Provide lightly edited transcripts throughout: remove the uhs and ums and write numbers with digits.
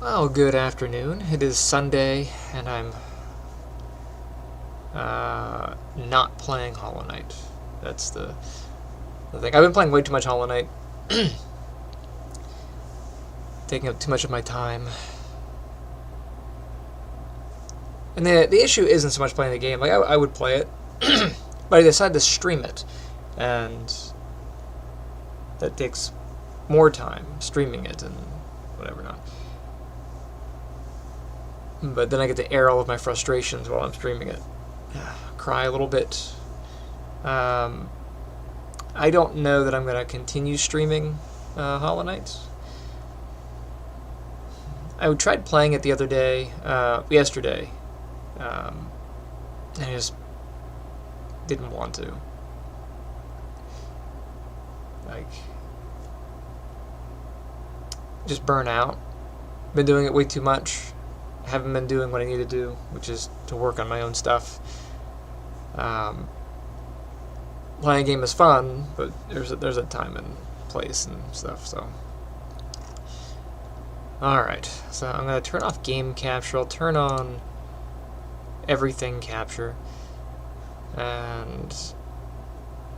Well, good afternoon. It is Sunday, and I'm not playing Hollow Knight. That's the thing. I've been playing way too much Hollow Knight, taking up too much of my time. And the issue isn't so much playing the game. Like, I would play it, but I decided to stream it, and that takes more time, streaming it and whatever not. But then I get to air all of my frustrations while I'm streaming it. Cry a little bit. I don't know that I'm going to continue streaming Hollow Knight. I tried playing it the other day, yesterday, and I just didn't want to. Like, just burn out. Been doing it way too much. Haven't been doing what I need to do, which is to work on my own stuff. Playing a game is fun, but there's a time and place and stuff. So, all right. So I'm gonna turn off game capture. I'll turn on everything capture, and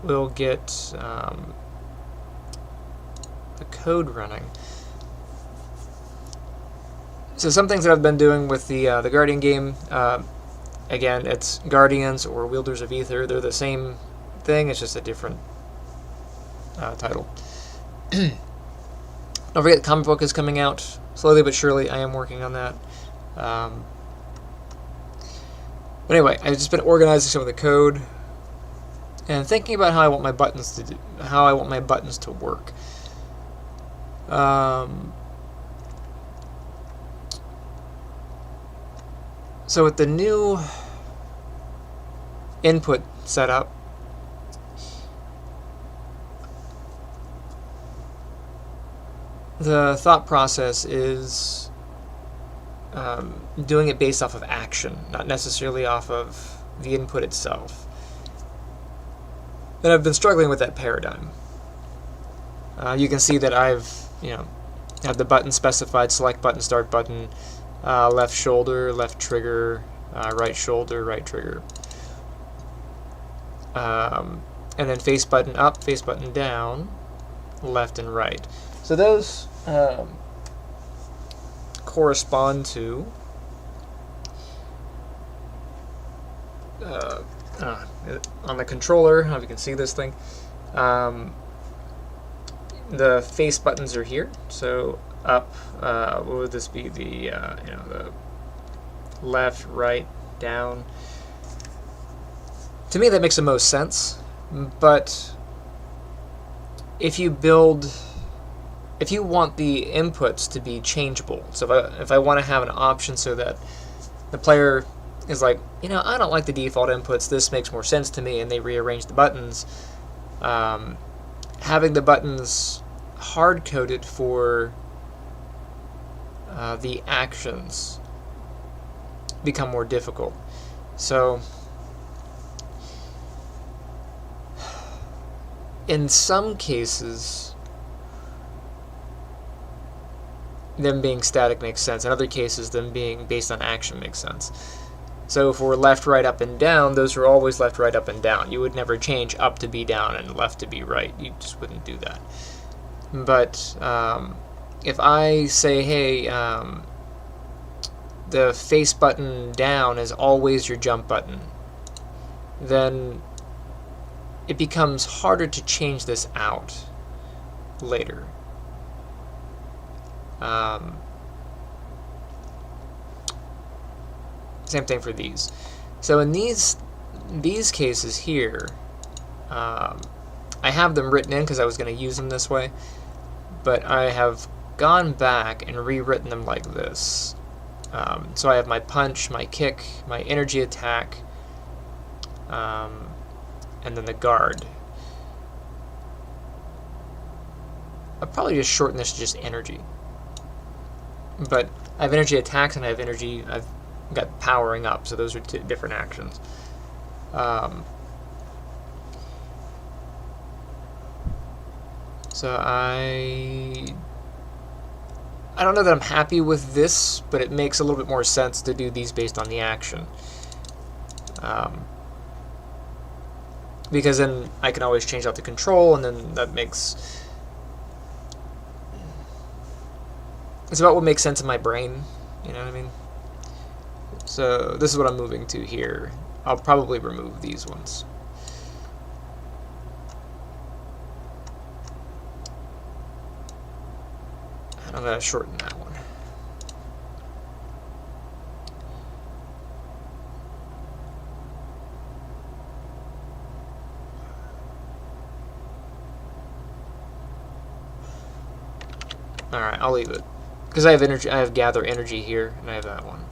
we'll get the code running. So some things that I've been doing with the Guardian game, again, it's Guardians or Wielders of Ether. They're the same thing, it's just a different title. Don't forget the comic book is coming out, slowly but surely. I am working on that. But anyway, I've just been organizing some of the code and thinking about how I want my buttons to work. So with the new input setup, the thought process is doing it based off of action, not necessarily off of the input itself. And I've been struggling with that paradigm. You can see that I've have the button specified: select button, start button, left shoulder, left trigger, right shoulder, right trigger. And then face button up, face button down, left and right. So those correspond to on the controller. I don't know if you can see this thing. The face buttons are here. So up, what would this be? The the left, right, down. To me, that makes the most sense. But if you want the inputs to be changeable, so if I want to have an option so that the player is like, I don't like the default inputs, this makes more sense to me, and they rearrange the buttons, having the buttons hard-coded for the actions become more difficult. So in some cases, them being static makes sense. In other cases, them being based on action makes sense. So for left, right, up, and down, those are always left, right, up, and down. You would never change up to be down and left to be right. You just wouldn't do that. But if I say, hey, the face button down is always your jump button, then it becomes harder to change this out later. Same thing for these. So in these cases here, I have them written in because I was going to use them this way, but I have gone back and rewritten them like this. So I have my punch, my kick, my energy attack, and then the guard. I'll probably just shorten this to just energy. But I have energy attacks and I've got powering up, so those are two different actions. So I don't know that I'm happy with this, but it makes a little bit more sense to do these based on the action. Because then I can always change out the control, and then that makes... It's about what makes sense in my brain, you know what I mean? So this is what I'm moving to here. I'll probably remove these ones. And I'm going to shorten that one. Alright, I'll leave it. Because I have energy, I have gather energy here, and I have that one.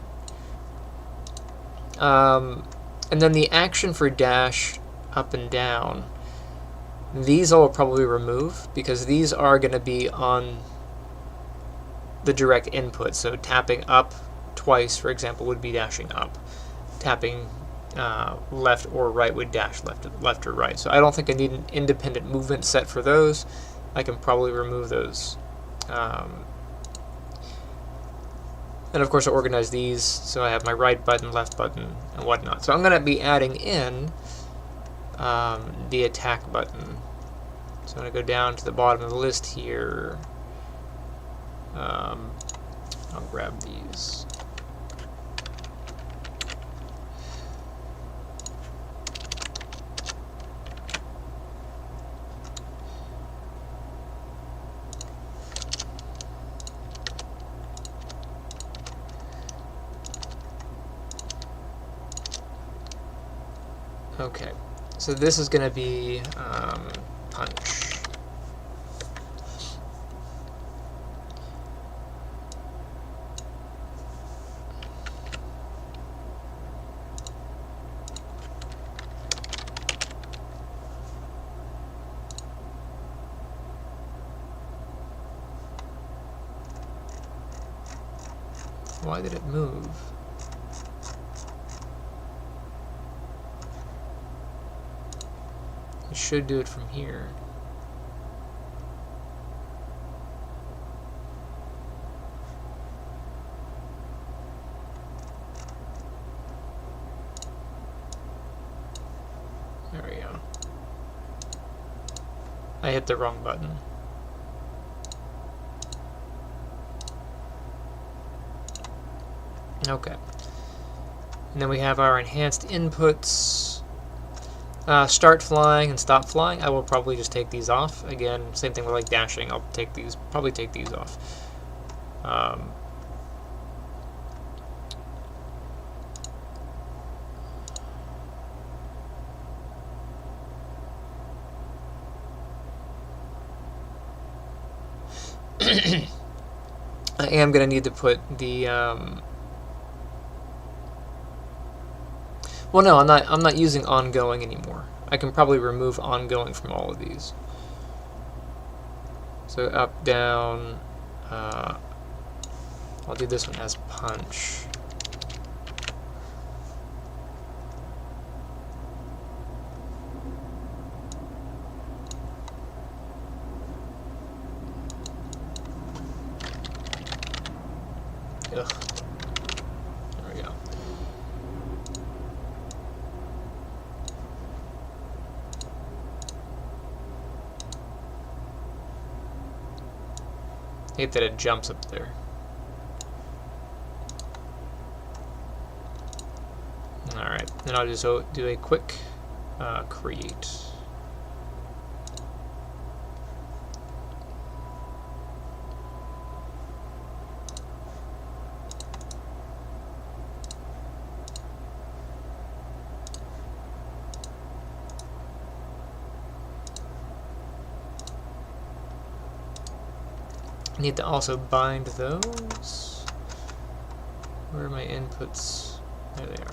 And then the action for dash up and down, these I'll probably remove, because these are going to be on the direct input. So tapping up twice, for example, would be dashing up. Tapping left or right would dash left or right. So I don't think I need an independent movement set for those. I can probably remove those. And of course I organize these, so I have my right button, left button, and whatnot. So I'm going to be adding in the attack button. So I'm going to go down to the bottom of the list here. I'll grab these. Okay, so this is going to be punch. Why did it move? It should do it from here. There we go. I hit the wrong button. Okay. And then we have our enhanced inputs. Start flying and stop flying. I will probably just take these off. Again, same thing with like dashing. I'll take these, probably take these off. I am going to need to put the well, no, I'm not using ongoing anymore. I can probably remove ongoing from all of these. So up, down. I'll do this one as punch. Ugh. There we go. I hate that it jumps up there. Alright, then I'll just do a quick create. I need to also bind those. Where are my inputs? There they are.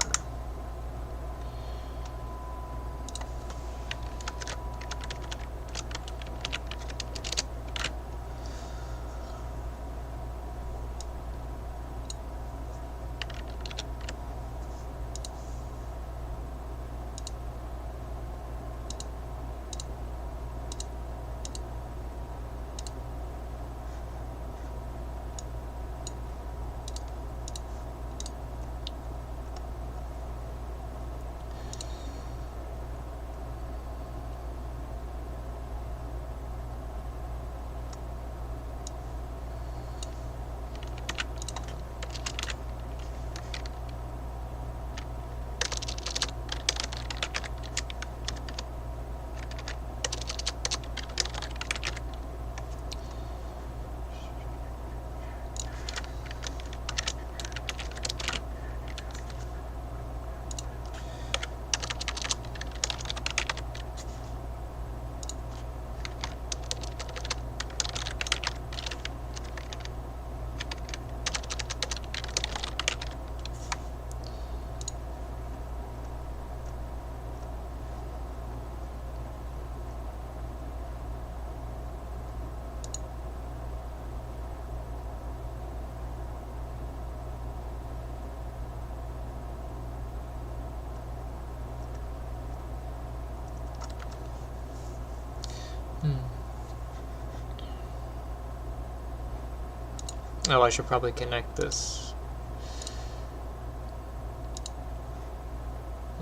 Oh, I should probably connect this.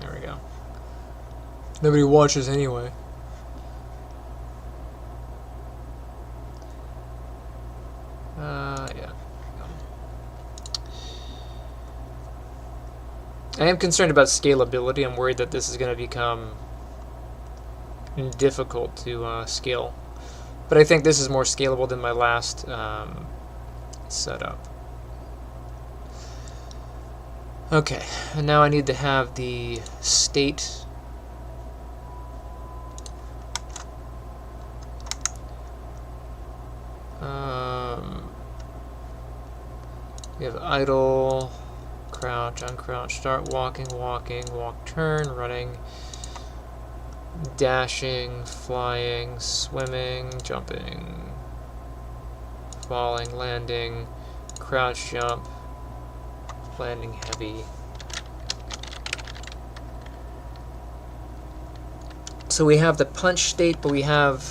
There we go. Nobody watches anyway. Yeah. I am concerned about scalability. I'm worried that this is going to become difficult to scale. But I think this is more scalable than my last setup. Okay, and now I need to have the state we have idle, crouch, uncrouch, start walking, walking, walk, turn, running, dashing, flying, swimming, jumping, falling, landing, crouch, jump, landing heavy. So we have the punch state, but we have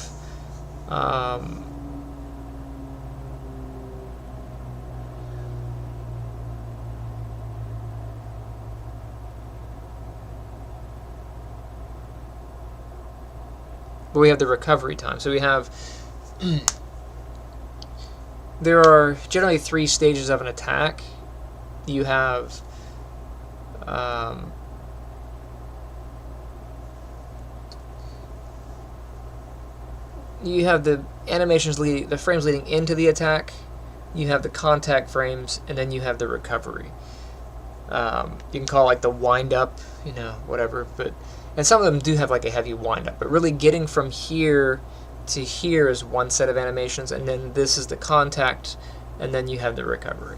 the recovery time. So we have there are generally 3 stages of an attack. You have the animations the frames leading into the attack, you have the contact frames, and then you have the recovery. You can call it like the wind up, whatever, and some of them do have like a heavy wind up, but really getting from here to here is one set of animations, and then this is the contact, and then you have the recovery.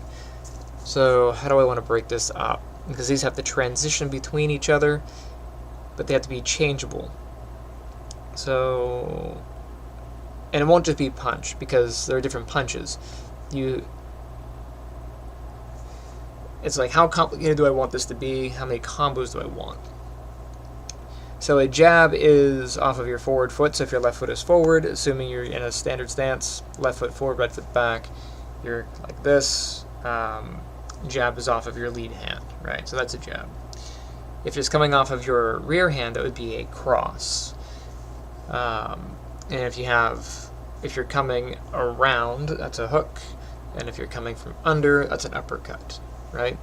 So how do I want to break this up? Because these have to transition between each other, but they have to be changeable. So, and it won't just be punch, because there are different punches. It's like, how complicated do I want this to be? How many combos do I want? So a jab is off of your forward foot, so if your left foot is forward, assuming you're in a standard stance, left foot forward, right foot back, you're like this. Jab is off of your lead hand, right? So that's a jab. If it's coming off of your rear hand, that would be a cross. And if you're coming around, that's a hook. And if you're coming from under, that's an uppercut, right?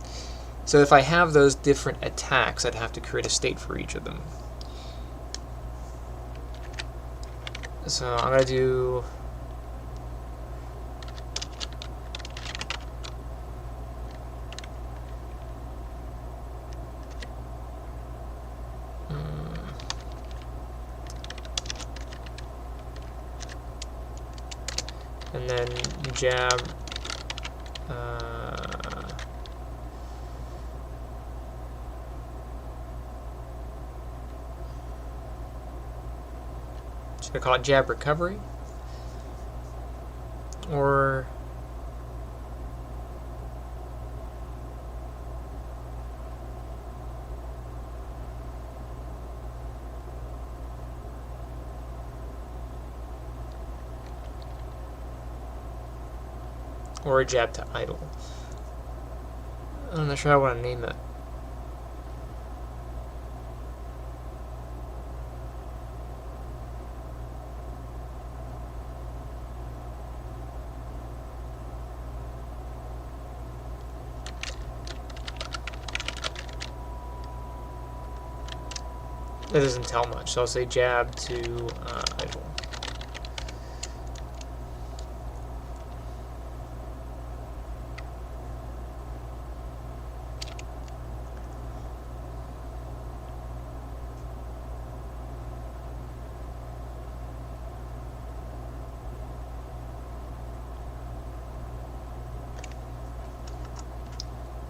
So if I have those different attacks, I'd have to create a state for each of them. So I'm going to do and then jab, should I call it jab recovery? Or a jab to idle. I'm not sure how I want to name it. That doesn't tell much, so I'll say jab to idle.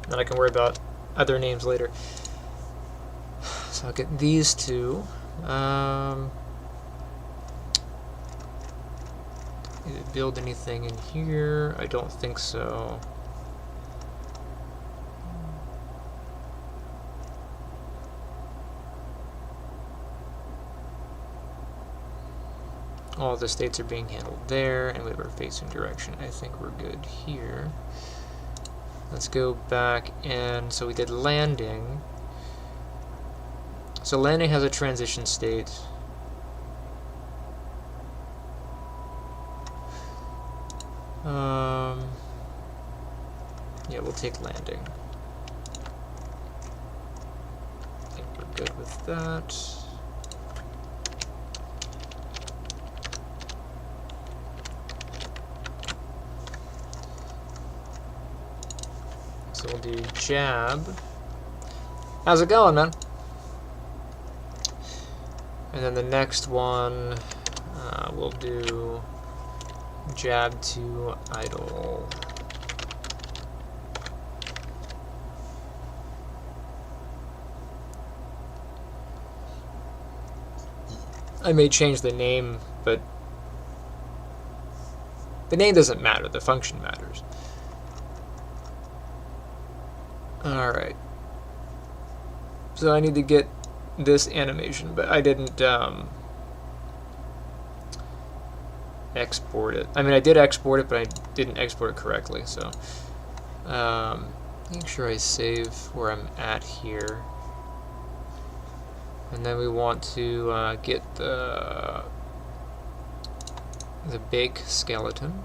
Then I can worry about other names later. So I'll get these two. Did it build anything in here? I don't think so. All the states are being handled there, and we have our facing direction. I think we're good here. Let's go back, and so we did landing. So landing has a transition state. Yeah, we'll take landing. I think we're good with that. So we'll do jab. How's it going, man? And then the next one, we'll do jab to idle. I may change the name, but the name doesn't matter, the function matters. Alright. So I need to get this animation, but I didn't export it. I mean, I did export it, but I didn't export it correctly, so make sure I save where I'm at here. And then we want to get the big skeleton.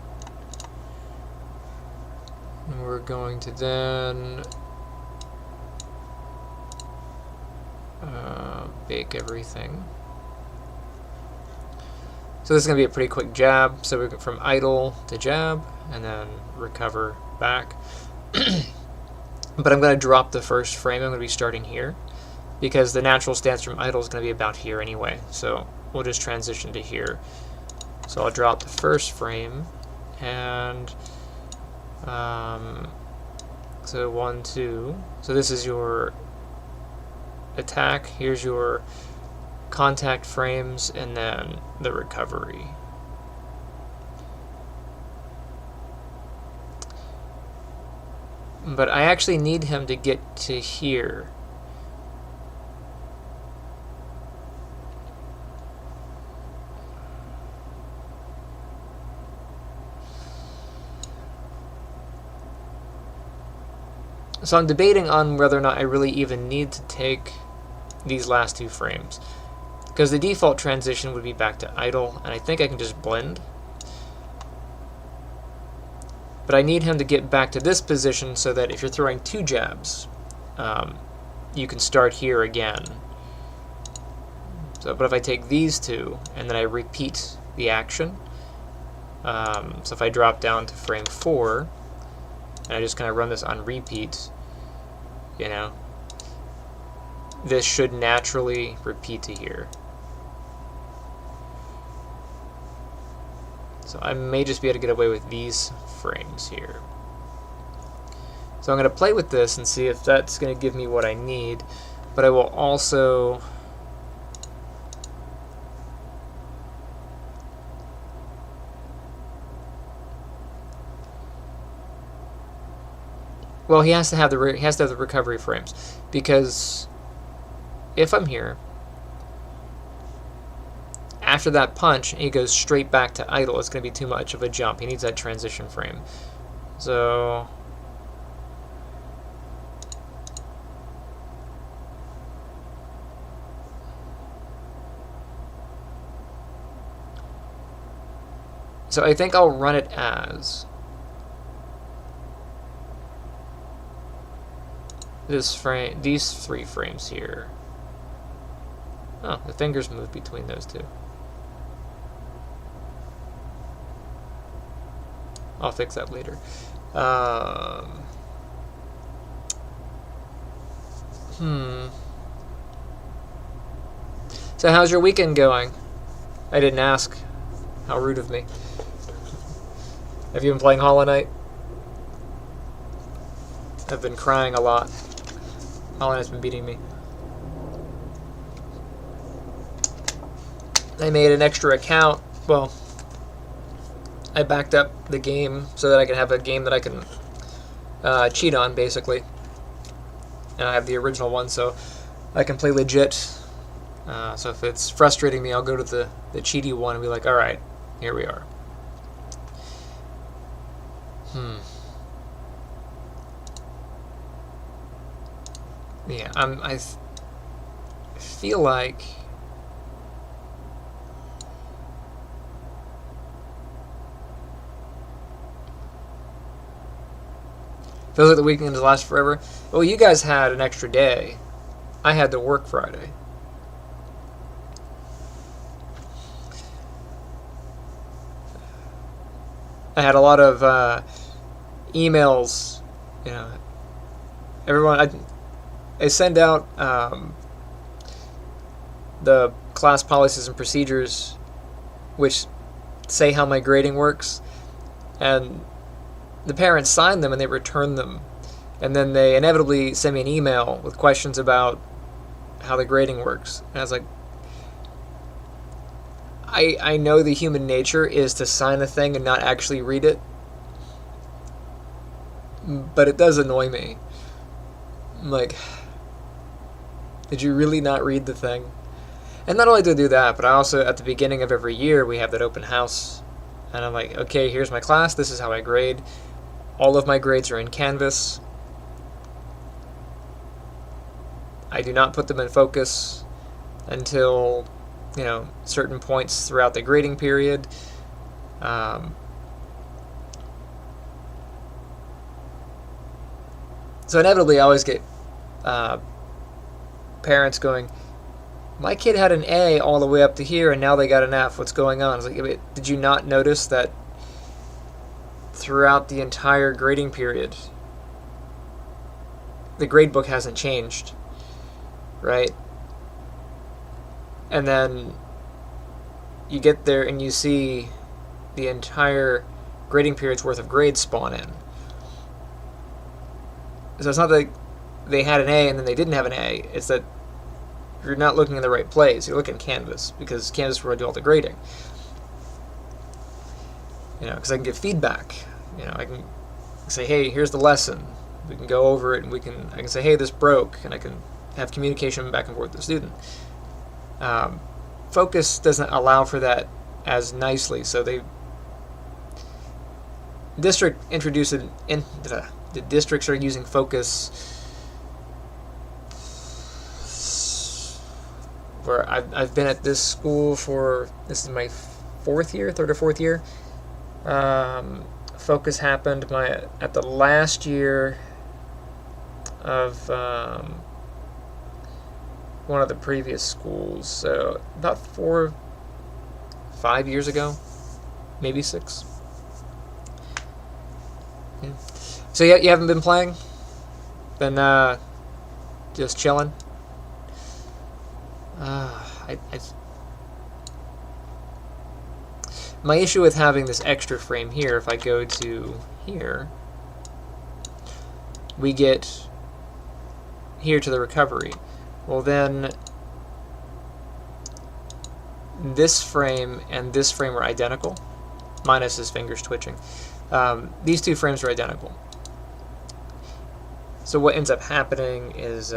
And we're going to then bake everything. So this is going to be a pretty quick jab. So we go from idle to jab, and then recover back. But I'm going to drop the first frame. I'm going to be starting here, because the natural stance from idle is going to be about here anyway. So we'll just transition to here. So I'll drop the first frame, and so 1, 2. So this is your attack. Here's your contact frames, and then the recovery. But I actually need him to get to here. So I'm debating on whether or not I really even need to take these last 2 frames, because the default transition would be back to idle, and I think I can just blend. But I need him to get back to this position so that if you're throwing 2 jabs, you can start here again. So, but if I take these 2 and then I repeat the action, so if I drop down to frame 4, and I just kind of run this on repeat, you know, this should naturally repeat to here. So I may just be able to get away with these frames here. So I'm going to play with this and see if that's going to give me what I need, but I will also well, he has to have the recovery frames, because if I'm here, after that punch, he goes straight back to idle. It's going to be too much of a jump. He needs that transition frame. So I think I'll run it as this frame, these 3 frames here. Oh, the fingers move between those 2. I'll fix that later. So how's your weekend going? I didn't ask. How rude of me. Have you been playing Hollow Knight? I've been crying a lot. Hollow Knight's been beating me. I made an extra account. Well, I backed up the game so that I can have a game that I can cheat on, basically. And I have the original one, so I can play legit So if it's frustrating me, I'll go to the cheaty one and be like, all right, here we are. Yeah, I feel like the weekends last forever. Well, you guys had an extra day. I had to work Friday. I had a lot of emails. You know, everyone. I send out the class policies and procedures, which say how my grading works, and the parents sign them and they return them, and then they inevitably send me an email with questions about how the grading works. And I was like, I know the human nature is to sign a thing and not actually read it, but it does annoy me. I'm like, did you really not read the thing? And not only do I do that, but I also, at the beginning of every year, we have that open house. And I'm like, okay, here's my class, this is how I grade. All of my grades are in Canvas. I do not put them in focus until, certain points throughout the grading period. So inevitably I always get parents going, my kid had an A all the way up to here and now they got an F. What's going on? I was like, did you not notice that throughout the entire grading period, the gradebook hasn't changed, right? And then you get there and you see the entire grading period's worth of grades spawn in. So it's not that they had an A and then they didn't have an A. It's that you're not looking in the right place. You're looking at Canvas, because Canvas is where I do all the grading. Because I can give feedback. I can say, hey, here's the lesson. We can go over it, and I can say, hey, this broke, and I can have communication back and forth with the student. Focus doesn't allow for that as nicely, so the district introduced it in the districts are using Focus. Where I've been at this school for, this is my third or fourth year. Focus happened at the last year of one of the previous schools, so about 5 years ago, maybe 6. Yeah. So you haven't been playing? Been just chilling? My issue with having this extra frame here, if I go to here, we get here to the recovery. Well then, this frame and this frame are identical, minus his fingers twitching. These two frames are identical. So what ends up happening is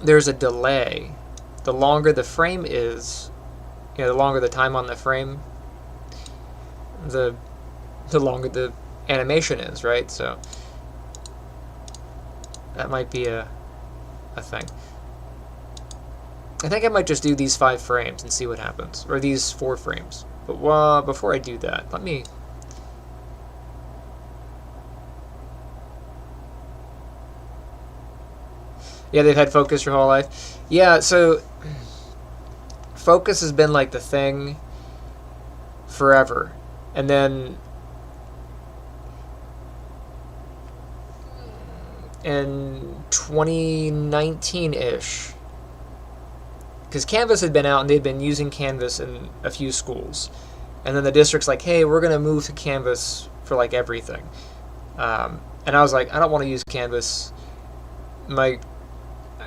there's a delay. The longer the frame is, the longer the time on the frame, the longer the animation is, right? So that might be a thing. I think I might just do these 5 frames and see what happens, or these 4 frames. But before I do that, let me... Yeah, they've had Focus your whole life. Yeah, so Focus has been like the thing forever. And then in 2019-ish, because Canvas had been out and they'd been using Canvas in a few schools. And then the district's like, hey, we're going to move to Canvas for like everything. And I was like, I don't want to use Canvas.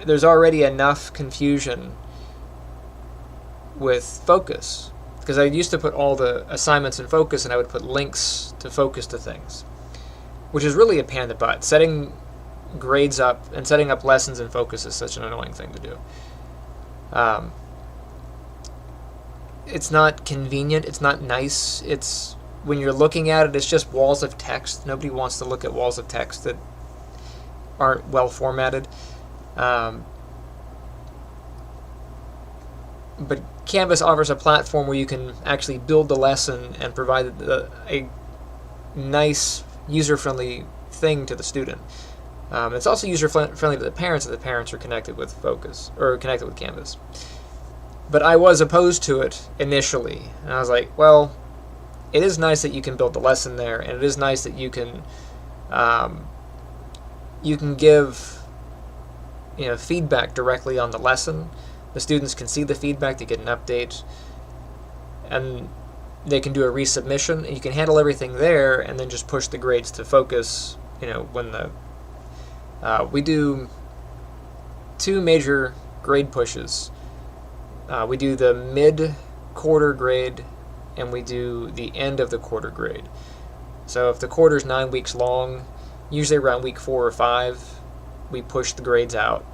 There's already enough confusion with Focus, because I used to put all the assignments in Focus and I would put links to Focus to things, which is really a pain in the butt. Setting grades up and setting up lessons in Focus is such an annoying thing to do. Um, it's not convenient. It's not nice. It's when you're looking at it, it's just walls of text. Nobody wants to look at walls of text that aren't well formatted. But Canvas offers a platform where you can actually build the lesson and provide a nice, user-friendly thing to the student. It's also user-friendly to the parents if the parents are connected with Focus or connected with Canvas. But I was opposed to it initially, and I was like, well, it is nice that you can build the lesson there, and it is nice that you can give feedback directly on the lesson. The students can see the feedback, they get an update, and they can do a resubmission, and you can handle everything there, and then just push the grades to Focus. When we do 2 major grade pushes. We do the mid-quarter grade, and we do the end of the quarter grade. So if the quarter's 9 weeks long, usually around week 4 or 5, we push the grades out.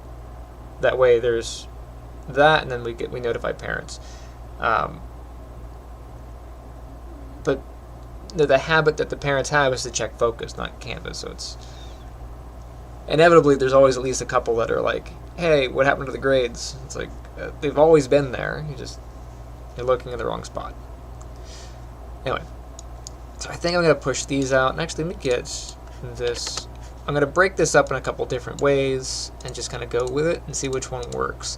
That way there's that, and then we notify parents. But the habit that the parents have is to check Focus, not Canvas. So it's inevitably there's always at least a couple that are like, hey, what happened to the grades? It's like, they've always been there. You're looking in the wrong spot. Anyway, so I think I'm going to push these out. And actually, let me get this. I'm going to break this up in a couple different ways and just kind of go with it and see which one works.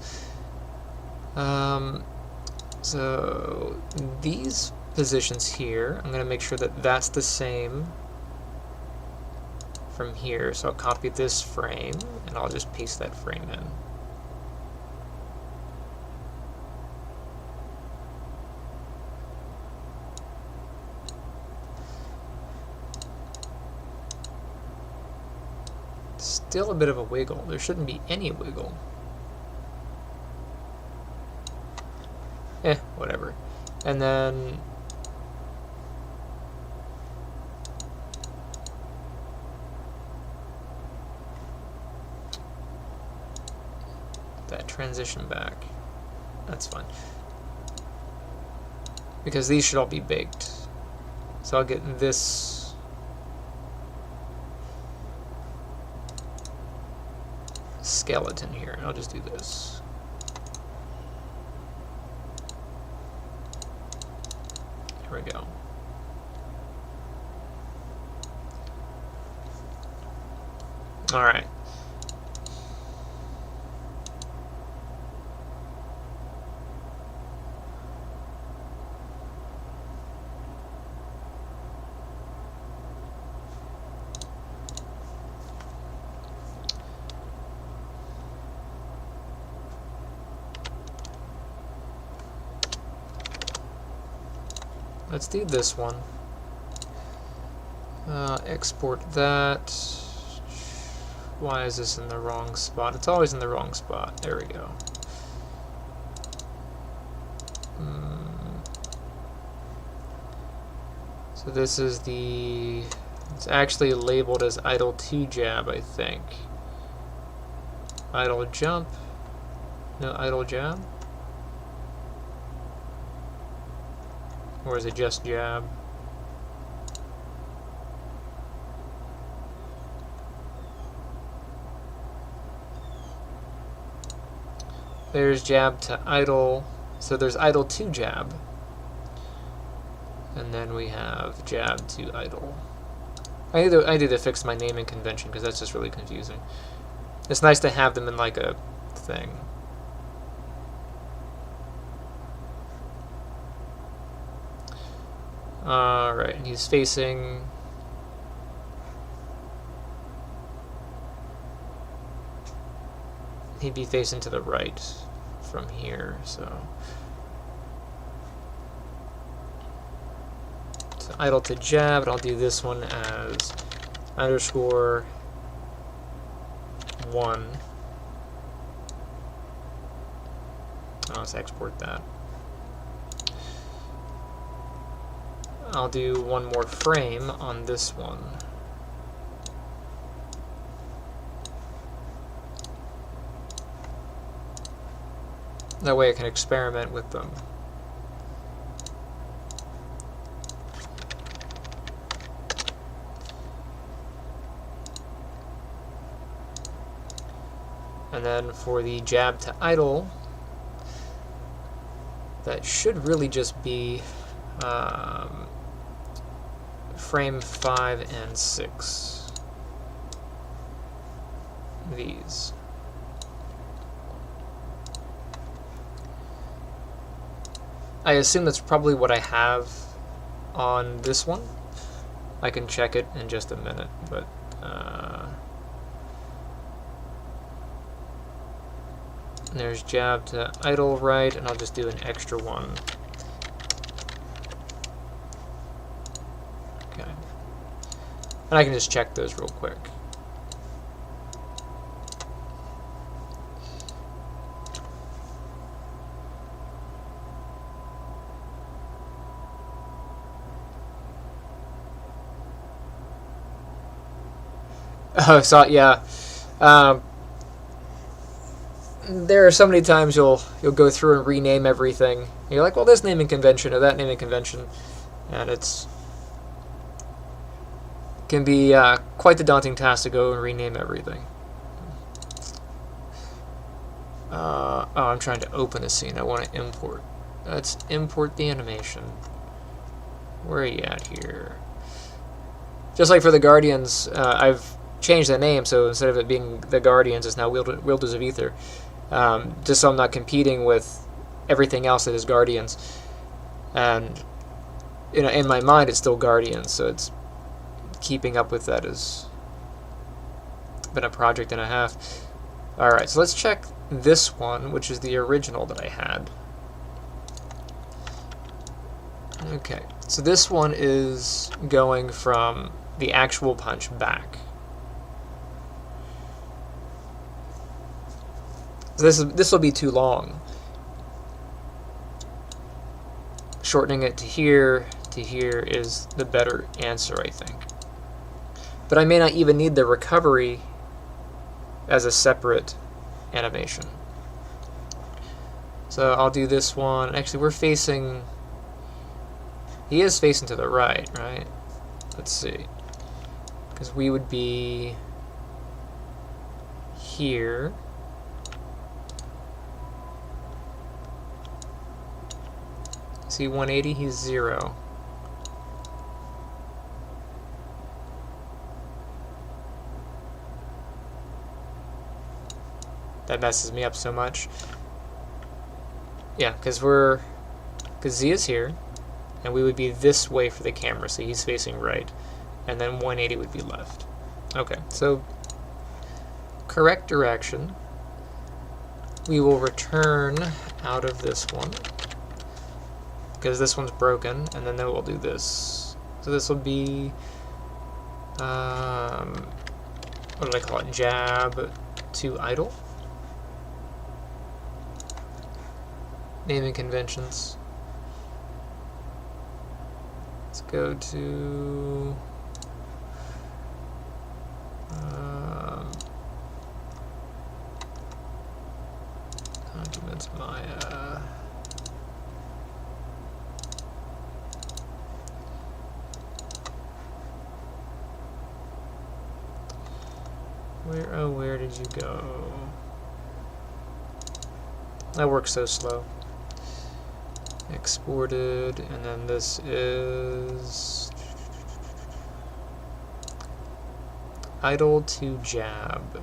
So these positions here, I'm going to make sure that that's the same from here. So I'll copy this frame, and I'll just paste that frame in. Still a bit of a wiggle. There shouldn't be any wiggle. Whatever. And then that transition back. That's fine. Because these should all be baked. So I'll get this skeleton here, and I'll just do this. Here we go. All right. Let's do this one. Export that. Why is this in the wrong spot? It's always in the wrong spot. There we go. So this is it's actually labeled as idle 2 jab, I think. Idle jump. No, idle jab. Or is it just jab? There's jab to idle. So there's idle to jab. And then we have jab to idle. I need to fix my naming convention because that's just really confusing. It's nice to have them in like a thing. Alright, and he's facing... He'd be facing to the right from here, so idle to jab, and I'll do this one as _1. Let's export that. I'll do one more frame on this one. That way I can experiment with them. And then for the jab to idle, that should really just be frame 5 and 6. These. I assume that's probably what I have on this one. I can check it in just a minute, but there's jab to idle right, and I'll just do an extra one. Okay. And I can just check those real quick. Oh, so yeah. There are so many times you'll go through and rename everything. And you're like, well, this naming convention or that naming convention, and can be quite the daunting task to go and rename everything. Oh, I'm trying to open a scene. I want to import. Let's import the animation. Where are you at here? Just like for the Guardians, I've changed the name, so instead of it being the Guardians, it's now Wielders of Ether. Just so I'm not competing with everything else that is Guardians. And in my mind, it's still Guardians, so it's keeping up with that has been a project and a half. Alright, so let's check this one, which is the original that I had. Okay, so this one is going from the actual punch back. This will be too long. Shortening it to here is the better answer, I think. But I may not even need the recovery as a separate animation. So I'll do this one. Actually, we're facing... He is facing to the right, right? Let's see. Because we would be here. See, 180, he's 0. That messes me up so much. Yeah, because Z is here, and we would be this way for the camera, so he's facing right, and then 180 would be left. Okay, so correct direction. We will return out of this one, because this one's broken, and then we'll do this. So this will be, what did I call it? Jab to idle. Naming conventions. Let's go to Documents Maya. Where did you go? That works so slow. Exported, and then this is idle to jab.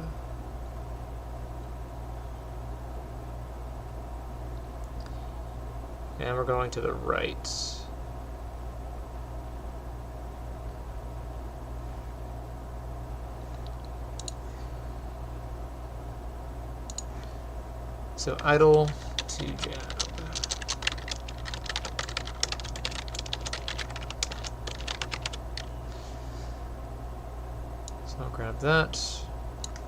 And we're going to the right. So idle to jab. So I'll grab that,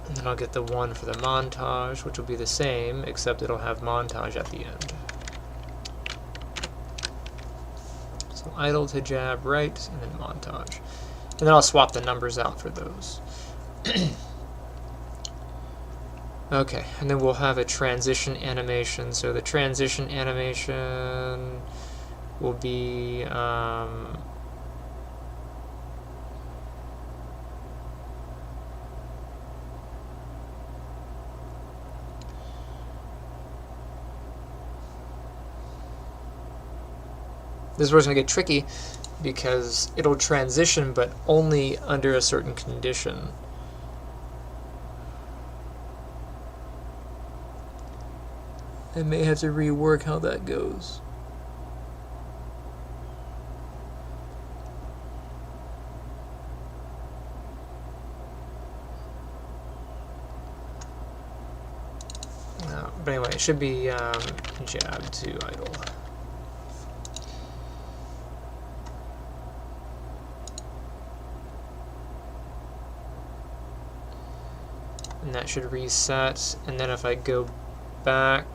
and then I'll get the one for the montage, which will be the same, except it'll have montage at the end. So idle to jab right, and then montage. And then I'll swap the numbers out for those. Okay, and then we'll have a transition animation. So the transition animation will be this is where it's going to get tricky, because it'll transition, but only under a certain condition. I may have to rework how that goes. But anyway, it should be jab to idle. And that should reset, and then if I go back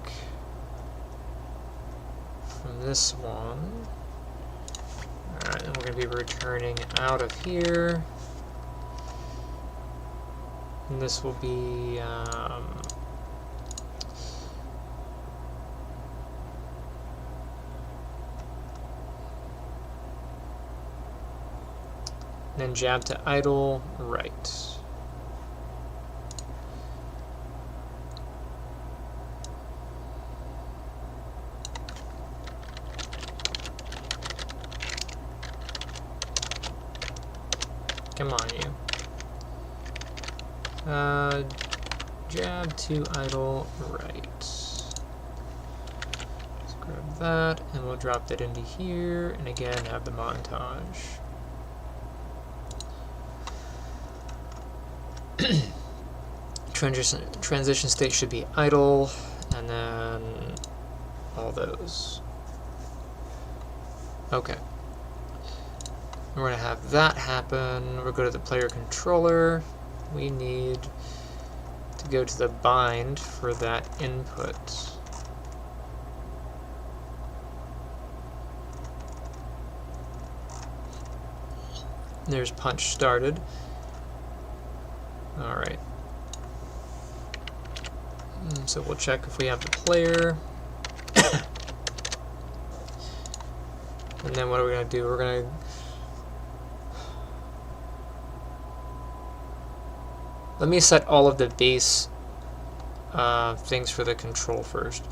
from this one, alright, and we're going to be returning out of here, and this will be then jab to idle, right. Come on, you. Jab to idle, right. Let's grab that, and we'll drop that into here, and again have the montage. Transition state should be idle, and then all those. Okay. We're going to have that happen. We'll go to the player controller. We need to go to the bind for that input. There's punch started. Alright. So we'll check if we have the player. And then what are we going to do? We're going to let me set all of the base things for the control first.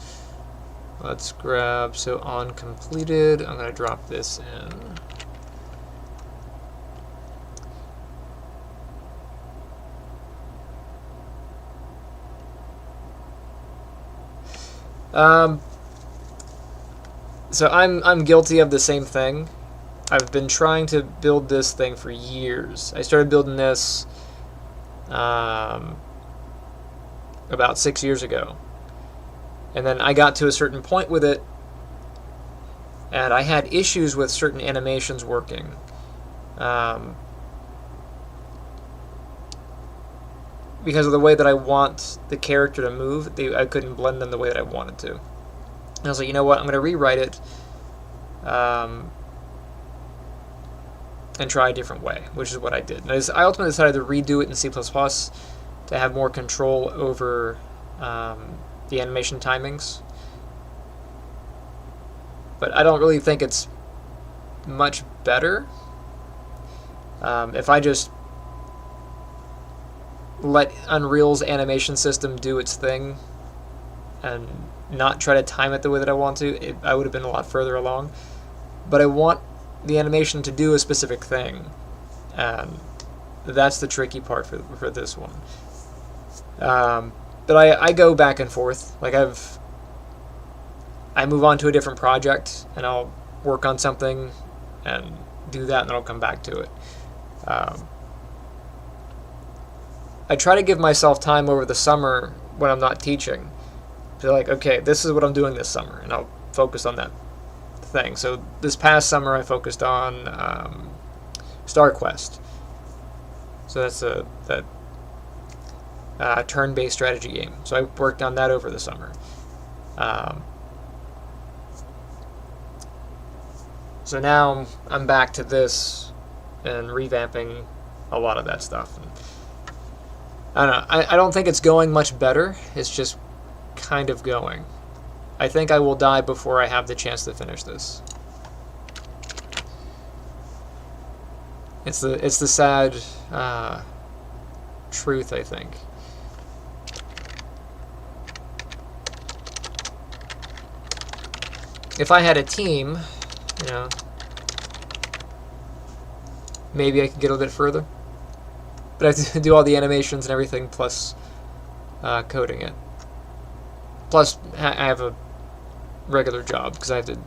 Let's grab, so on completed, I'm going to drop this in. So I'm guilty of the same thing. I've been trying to build this thing for years. I started building this about 6 years ago, and then I got to a certain point with it, and I had issues with certain animations working. Because of the way that I want the character to move, I couldn't blend them the way that I wanted to. And I was like, you know what, I'm going to rewrite it and try a different way, which is what I did. And I ultimately decided to redo it in C++ to have more control over the animation timings. But I don't really think it's much better if I just let Unreal's animation system do its thing and not try to time it the way that I want to. I would have been a lot further along. But I want the animation to do a specific thing, and that's the tricky part for this one. But I go back and forth. Like I move on to a different project, and I'll work on something and do that, and then I'll come back to it. I try to give myself time over the summer when I'm not teaching. So like, okay, this is what I'm doing this summer, and I'll focus on that thing. So this past summer I focused on Star Quest. So that's that turn-based strategy game. So I worked on that over the summer. So now I'm back to this and revamping a lot of that stuff. I don't know. I don't think it's going much better. It's just kind of going. I think I will die before I have the chance to finish this. It's the sad truth, I think. If I had a team, you know, maybe I could get a little bit further. But I have to do all the animations and everything, plus coding it. Plus, I have a regular job, because I have to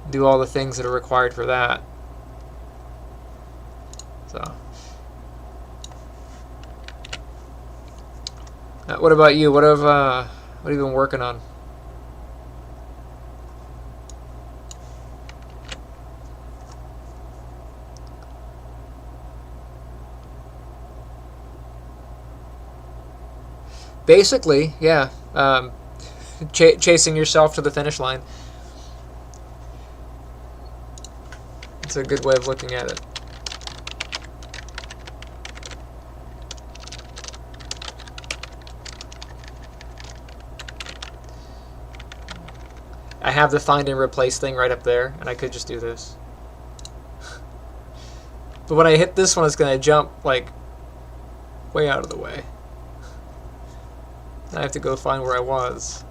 do all the things that are required for that. So, what about you? What have you been working on? Basically, yeah. Chasing yourself to the finish line. It's a good way of looking at it. I have the find and replace thing right up there, and I could just do this. But when I hit this one, it's going to jump, like, way out of the way. I have to go find where I was.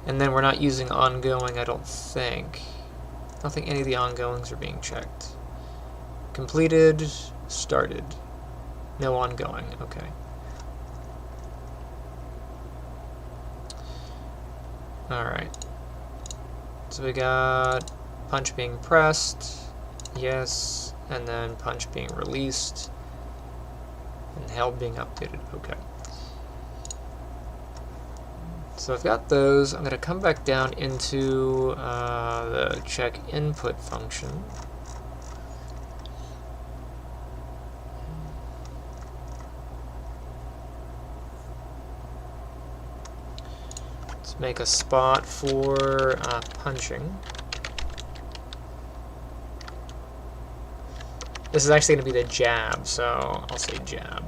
And then we're not using ongoing, I don't think. I don't think any of the ongoings are being checked. Completed, started. No ongoing, okay. Alright. So we got punch being pressed. Yes, and then punch being released, and held being updated. Okay. So I've got those. I'm going to come back down into the check input function. Let's make a spot for punching. This is actually going to be the jab, so I'll say jab.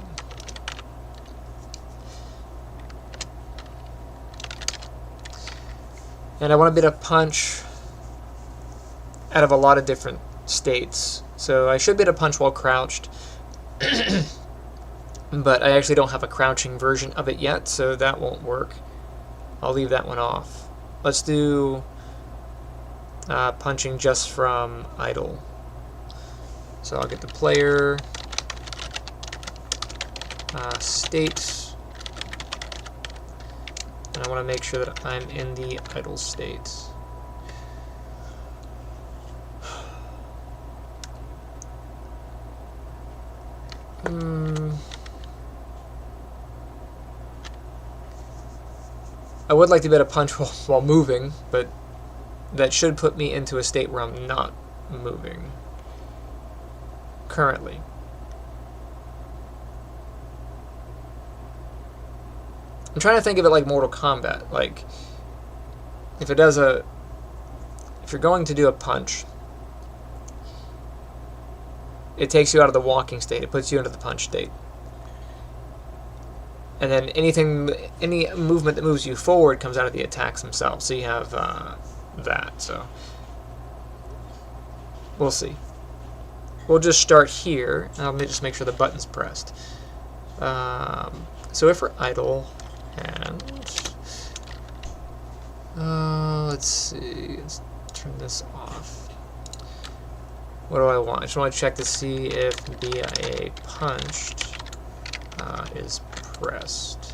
And I want to be able to punch out of a lot of different states. So I should be able to punch while crouched. But I actually don't have a crouching version of it yet, so that won't work. I'll leave that one off. Let's do punching just from idle. So I'll get the player, state, and I want to make sure that I'm in the idle state. I would like to be able to punch while moving, but that should put me into a state where I'm not moving. Currently. I'm trying to think of it like Mortal Kombat. Like, if you're going to do a punch, it takes you out of the walking state. It puts you into the punch state. And then any movement that moves you forward comes out of the attacks themselves. So you have that. So we'll see. We'll just start here, and I'll just make sure the button's pressed. So if we're idle, and let's see, let's turn this off. What do I want? I just want to check to see if BIA punched is pressed.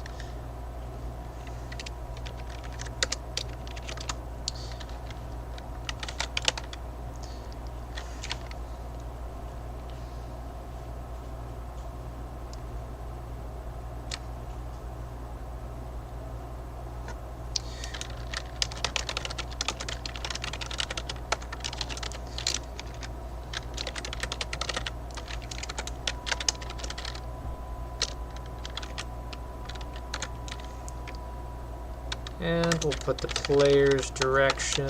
And we'll put the player's direction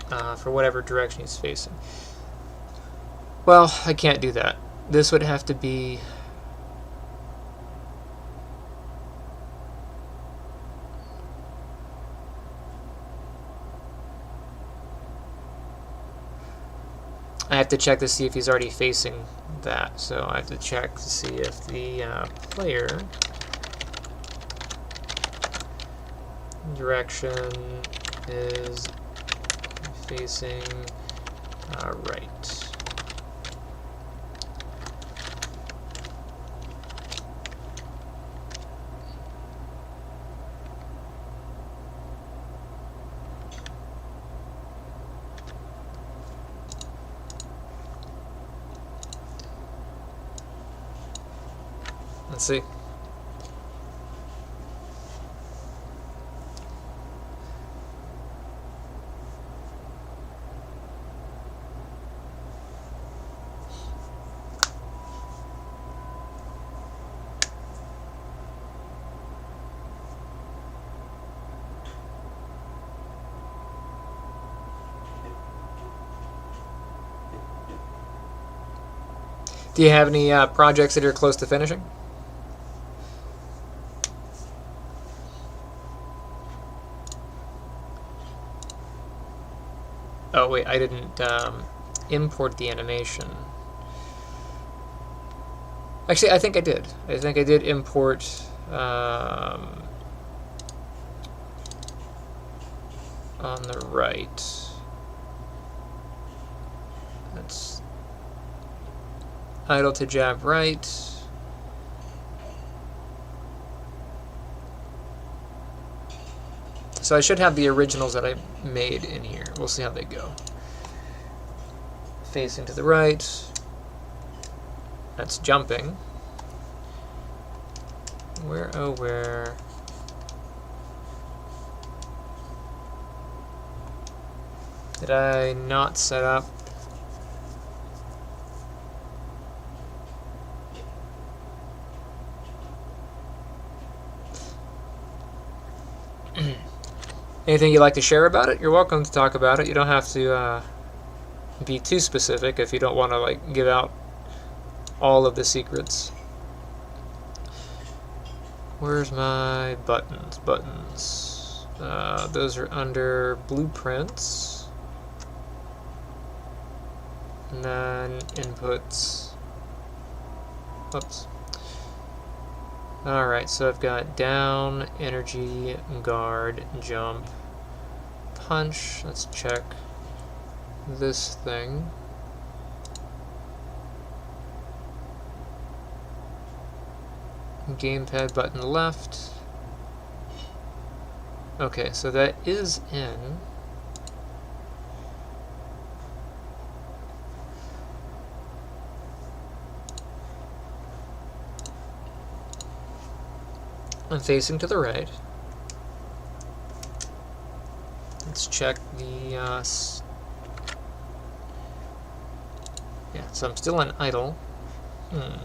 for whatever direction he's facing. Well, I can't do that. This would have to be... I have to check to see if he's already facing that. So I have to check to see if the player direction is facing right. Let's see. Do you have any projects that are close to finishing? Oh wait, I didn't import the animation. Actually, I think I did. I think I did import on the right. That's idle to jab right. So I should have the originals that I made in here. We'll see how they go. Facing to the right. That's jumping. Where, oh where? Did I not set up? Anything you'd like to share about it? You're welcome to talk about it. You don't have to be too specific if you don't want to like give out all of the secrets. Where's my buttons? Buttons. Those are under blueprints. And then inputs. Whoops. Alright, so I've got down, energy, guard, jump, punch. Let's check this thing. Gamepad button left. Okay, so that is in. I'm facing to the right. Let's check the yeah, so I'm still in idle. Can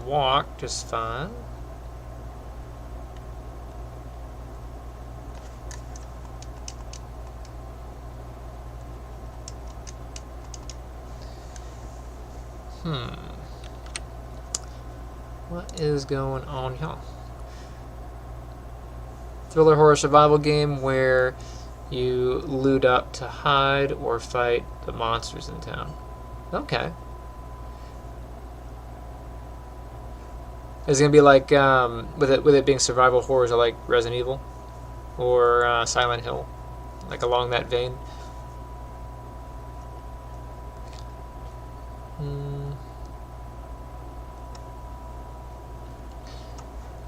walk just fine. What is going on here? Thriller horror survival game where you loot up to hide or fight the monsters in town. Okay. Is it gonna be like with it being survival horror, is it like Resident Evil or Silent Hill, like along that vein?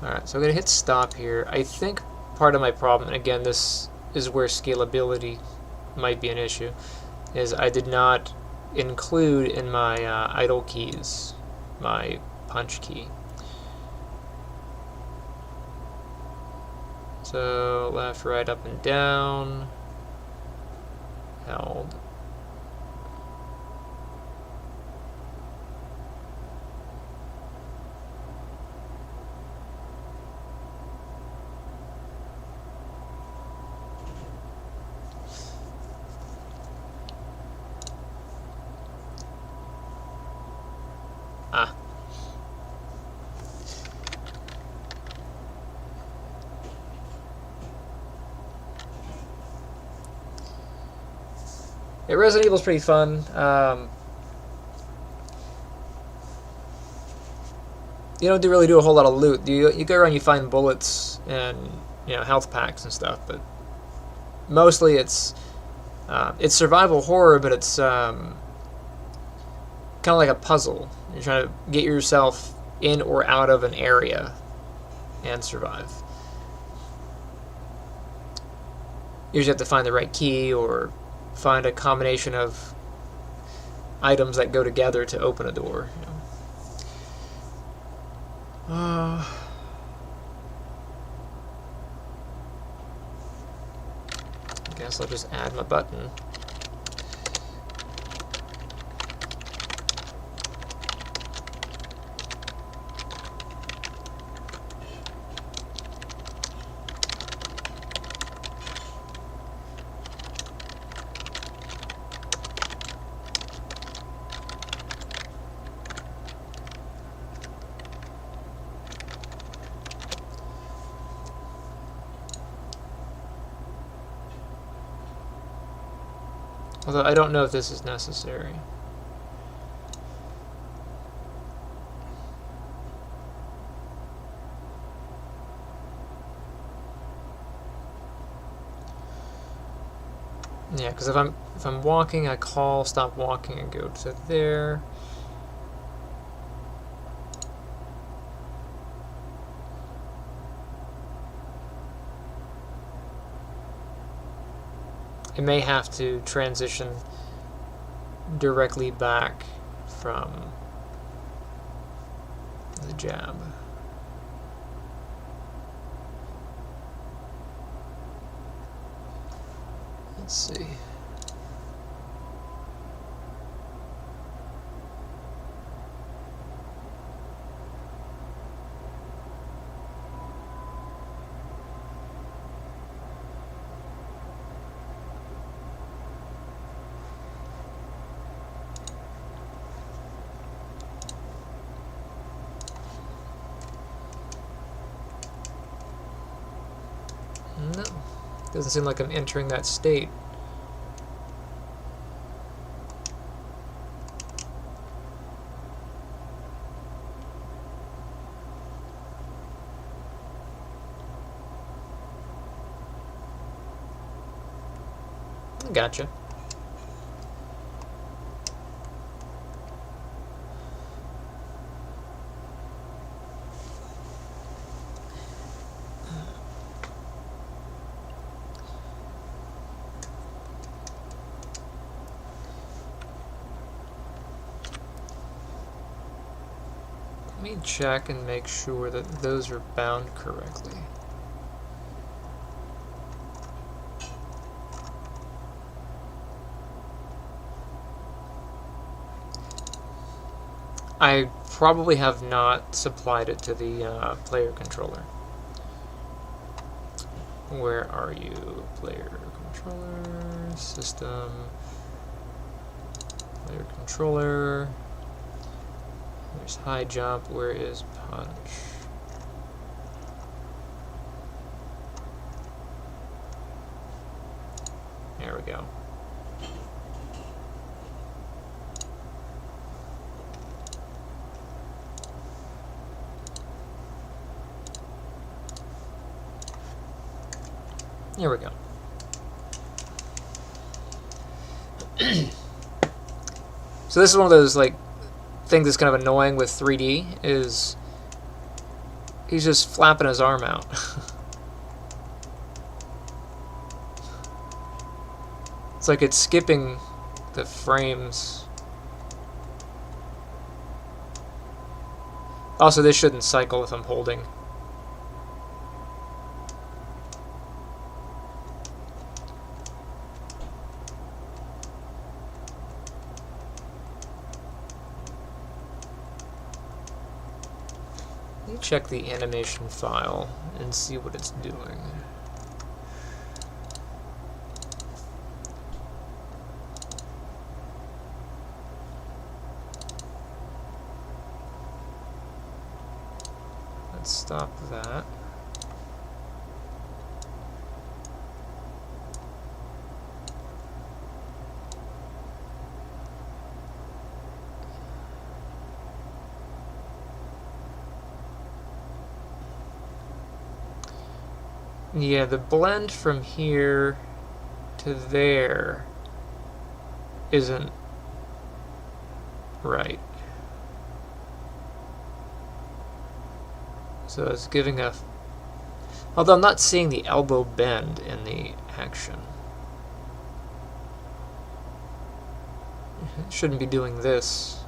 Alright, so I'm going to hit stop here. I think part of my problem, and again this is where scalability might be an issue, is I did not include in my idle keys my punch key. So left, right, up, and down, held. Yeah, Resident Evil's pretty fun. You don't really do a whole lot of loot. You go around, you find bullets and health packs and stuff, but mostly it's survival horror, but it's kind of like a puzzle. You're trying to get yourself in or out of an area and survive. You usually have to find the right key or find a combination of items that go together to open a door. I guess I'll just add my button. Although I don't know if this is necessary. Yeah, because if I'm walking, I call stop walking and go to there. It may have to transition directly back from the jab. Let's see. No, doesn't seem like I'm entering that state. Gotcha. Let me check and make sure that those are bound correctly. I probably have not supplied it to the player controller. Where are you? Player controller, system, player controller. There's high jump. Where is punch? There we go. Here we go. So this is one of those things that's kind of annoying with 3D is he's just flapping his arm out. It's like it's skipping the frames. Also, this shouldn't cycle if I'm holding. Check the animation file and see what it's doing. Let's stop that. Yeah, the blend from here to there isn't right. So it's giving a... Although I'm not seeing the elbow bend in the action. It shouldn't be doing this.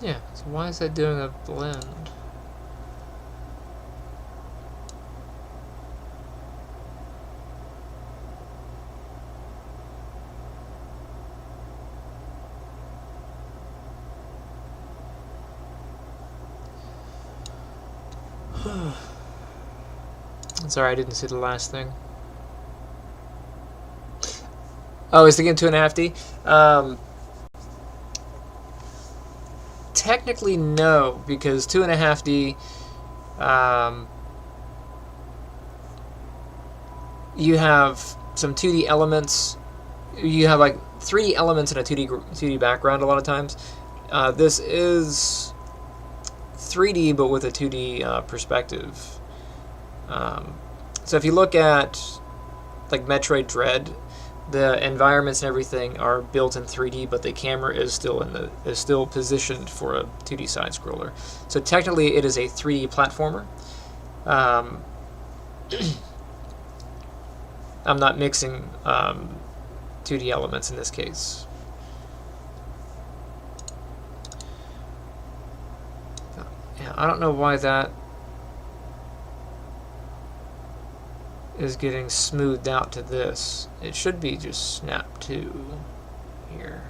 Yeah, so why is that doing a blend? Sorry, I didn't see the last thing. Oh, is the game 2.5D? Technically, no, because 2.5D, you have some 2D elements. You have like 3D elements in a 2D background a lot of times. This is 3D, but with a 2D perspective. So if you look at like Metroid Dread, the environments and everything are built in 3D, but the camera is still positioned for a 2D side scroller. So technically, it is a 3D platformer. I'm not mixing 2D elements in this case. Yeah, I don't know why that is getting smoothed out to this. It should be just snap to here.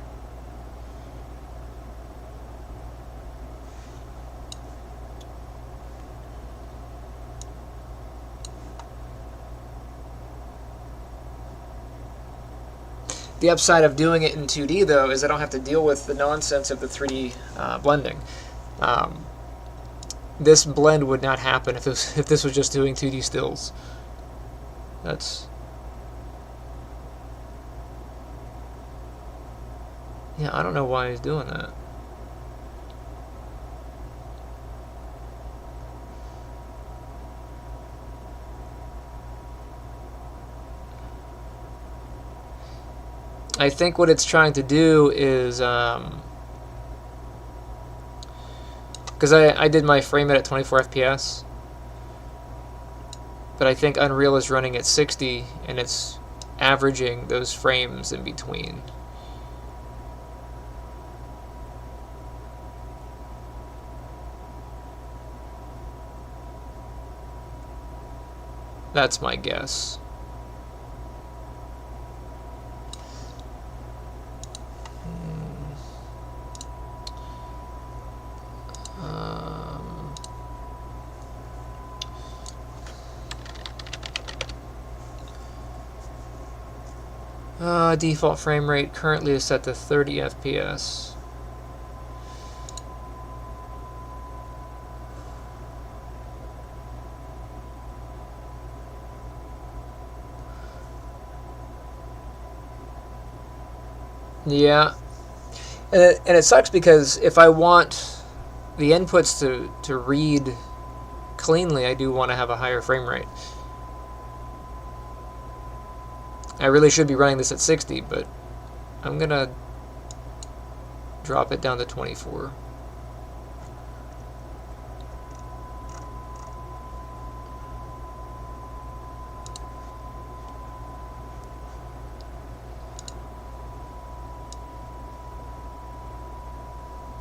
The upside of doing it in 2D, though, is I don't have to deal with the nonsense of the 3D blending. This blend would not happen if this was just doing 2D stills. That's... Yeah, I don't know why he's doing that. I think what it's trying to do is... because I did my frame rate at 24 FPS. But I think Unreal is running at 60, and it's averaging those frames in between. That's my guess. Default frame rate currently is set to 30 FPS. Yeah, and it sucks because if I want the inputs to read cleanly, I do want to have a higher frame rate. I really should be running this at 60, but I'm gonna drop it down to 24.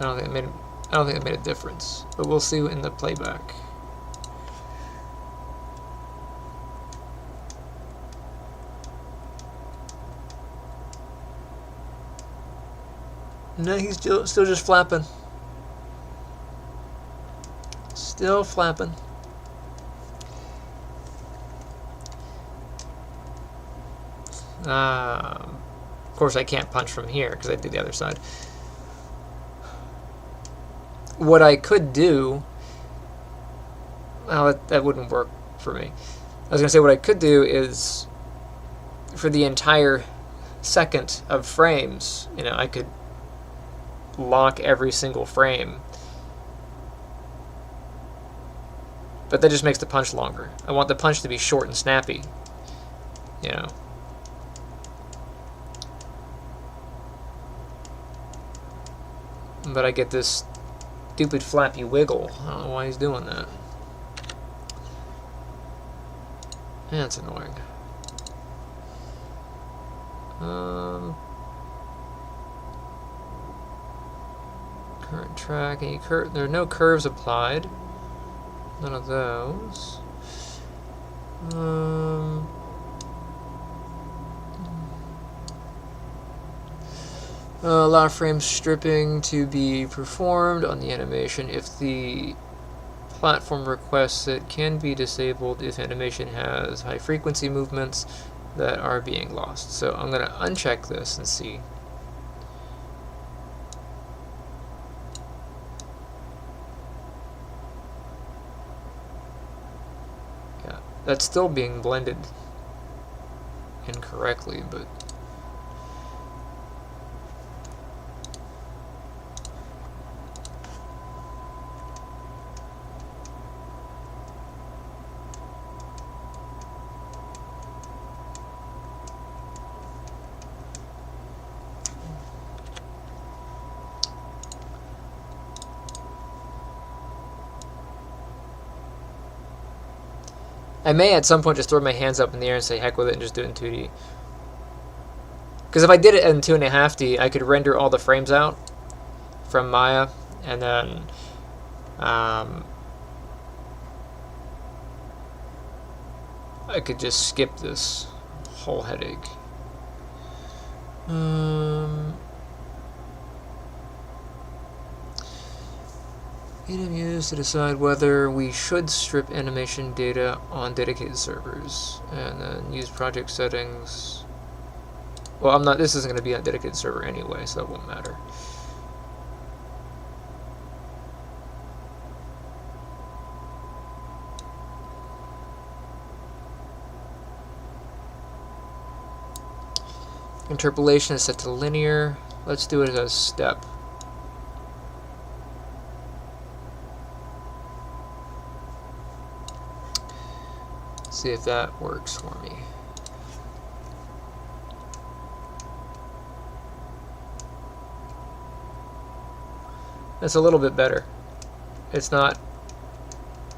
I don't think it made a difference, but we'll see in the playback. No, he's still just flapping. Still flapping. Of course, I can't punch from here because I did the other side. What I could do... Well, that wouldn't work for me. I was going to say what I could do is, for the entire second of frames, you know, I could lock every single frame. But that just makes the punch longer. I want the punch to be short and snappy, you know. But I get this stupid flappy wiggle. I don't know why he's doing that. Yeah, it's annoying. Current track. There are no curves applied. None of those. Allow frame stripping to be performed on the animation if the platform requests it. Can be disabled if animation has high frequency movements that are being lost. So I'm going to uncheck this and see. Yeah, that's still being blended incorrectly, but I may at some point just throw my hands up in the air and say heck with it and just do it in 2D. Because if I did it in 2.5D, I could render all the frames out from Maya, and then I could just skip this whole headache. Item used to decide whether we should strip animation data on dedicated servers, and then use project settings. Well, I'm not. This isn't going to be on a dedicated server anyway, so that won't matter. Interpolation is set to linear. Let's do it as a step. See if that works for me. That's a little bit better. It's not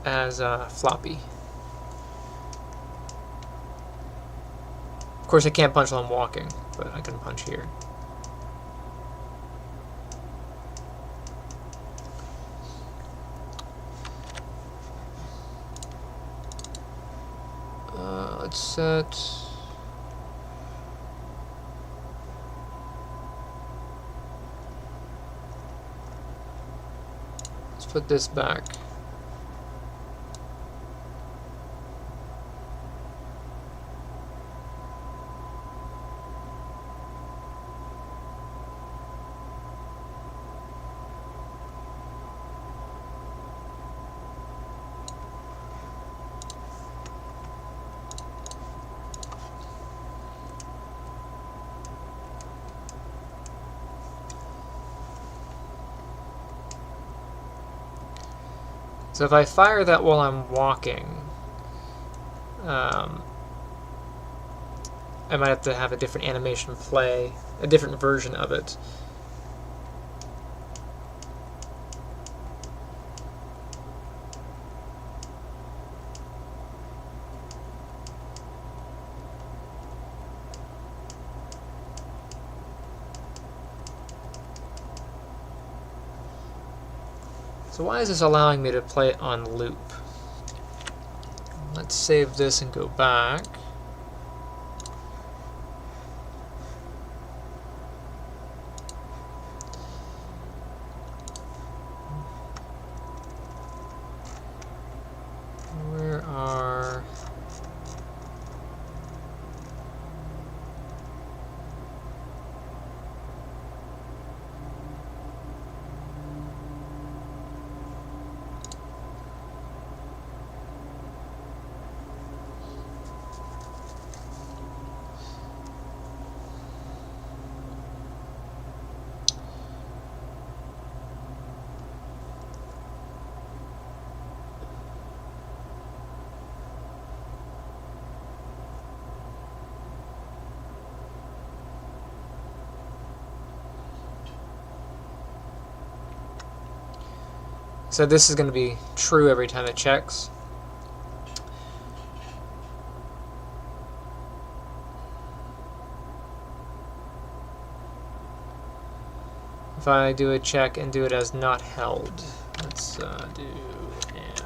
as floppy. Of course, I can't punch while I'm walking, but I can punch here. Let's set. Let's put this back. So if I fire that while I'm walking, I might have to have a different animation play, a different version of it. So why is this allowing me to play it on loop? Let's save this and go back. So this is going to be true every time it checks. If I do a check and do it as not held, let's do and.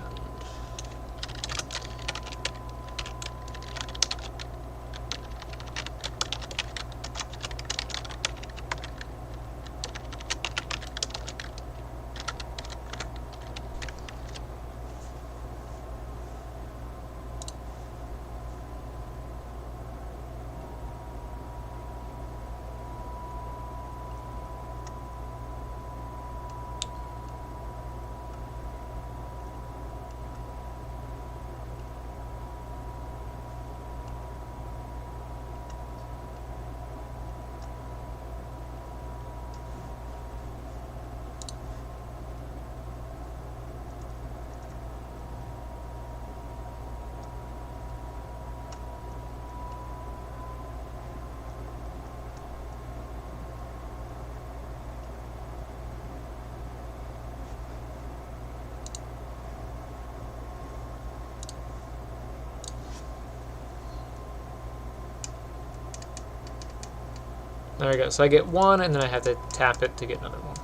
There we go. So I get one, and then I have to tap it to get another one.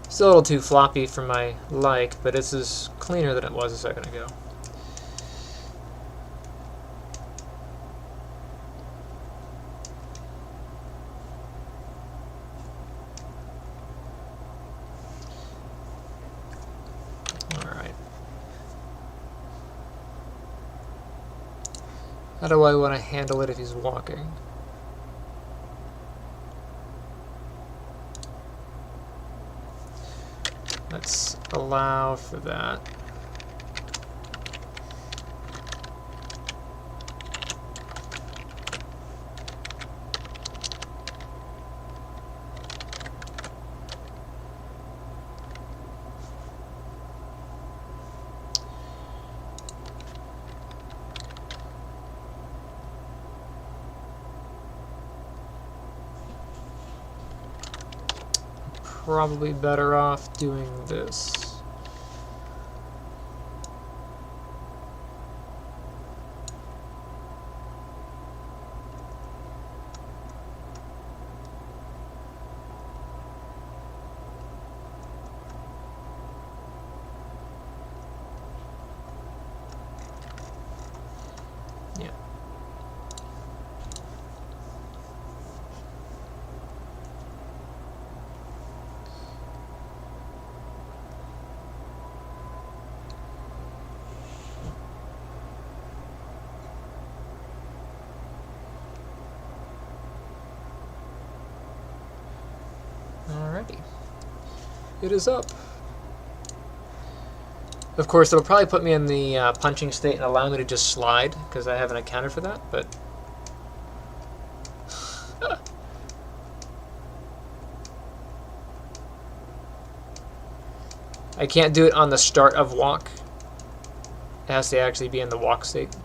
Still a little too floppy for my like, but this is cleaner than it was a second ago. How do I want to handle it if he's walking? Let's allow for that. Probably better off doing this. Yeah. Alrighty. It is up. Of course, it'll probably put me in the punching state and allow me to just slide, because I haven't accounted for that, but... I can't do it on the start of walk. It has to actually be in the walk state.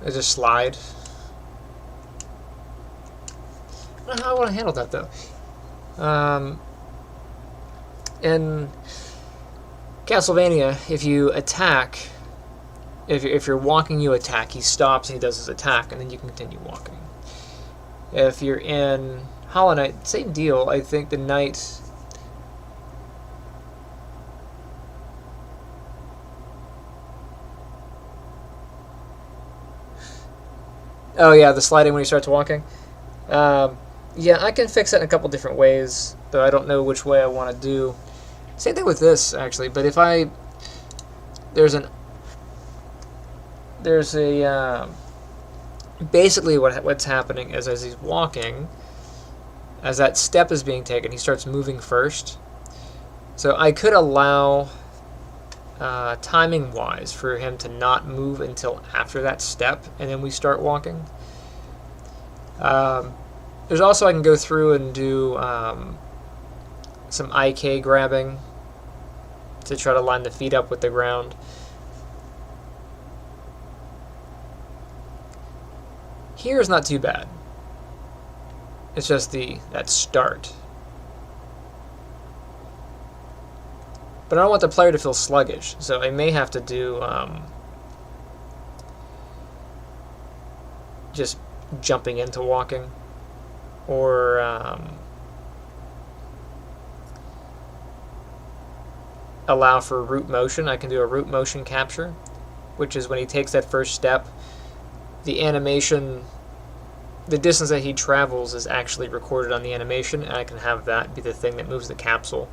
I just slide. I don't know how I want to handle that, though. In Castlevania, if you attack, if you're walking, you attack. He stops and he does his attack, and then you can continue walking. If you're in Hollow Knight, same deal. I think the knight... Oh yeah, the sliding when he starts walking. Yeah, I can fix it in a couple different ways, though I don't know which way I want to do. Same thing with this, actually, but if I... basically what's happening is as he's walking, as that step is being taken, he starts moving first. So I could allow timing-wise, for him to not move until after that step, and then we start walking. There's also, I can go through and do some IK grabbing to try to line the feet up with the ground. Here is not too bad. It's just that start. But I don't want the player to feel sluggish, so I may have to do just jumping into walking, or allow for root motion. I can do a root motion capture, which is when he takes that first step, the animation, the distance that he travels is actually recorded on the animation, and I can have that be the thing that moves the capsule.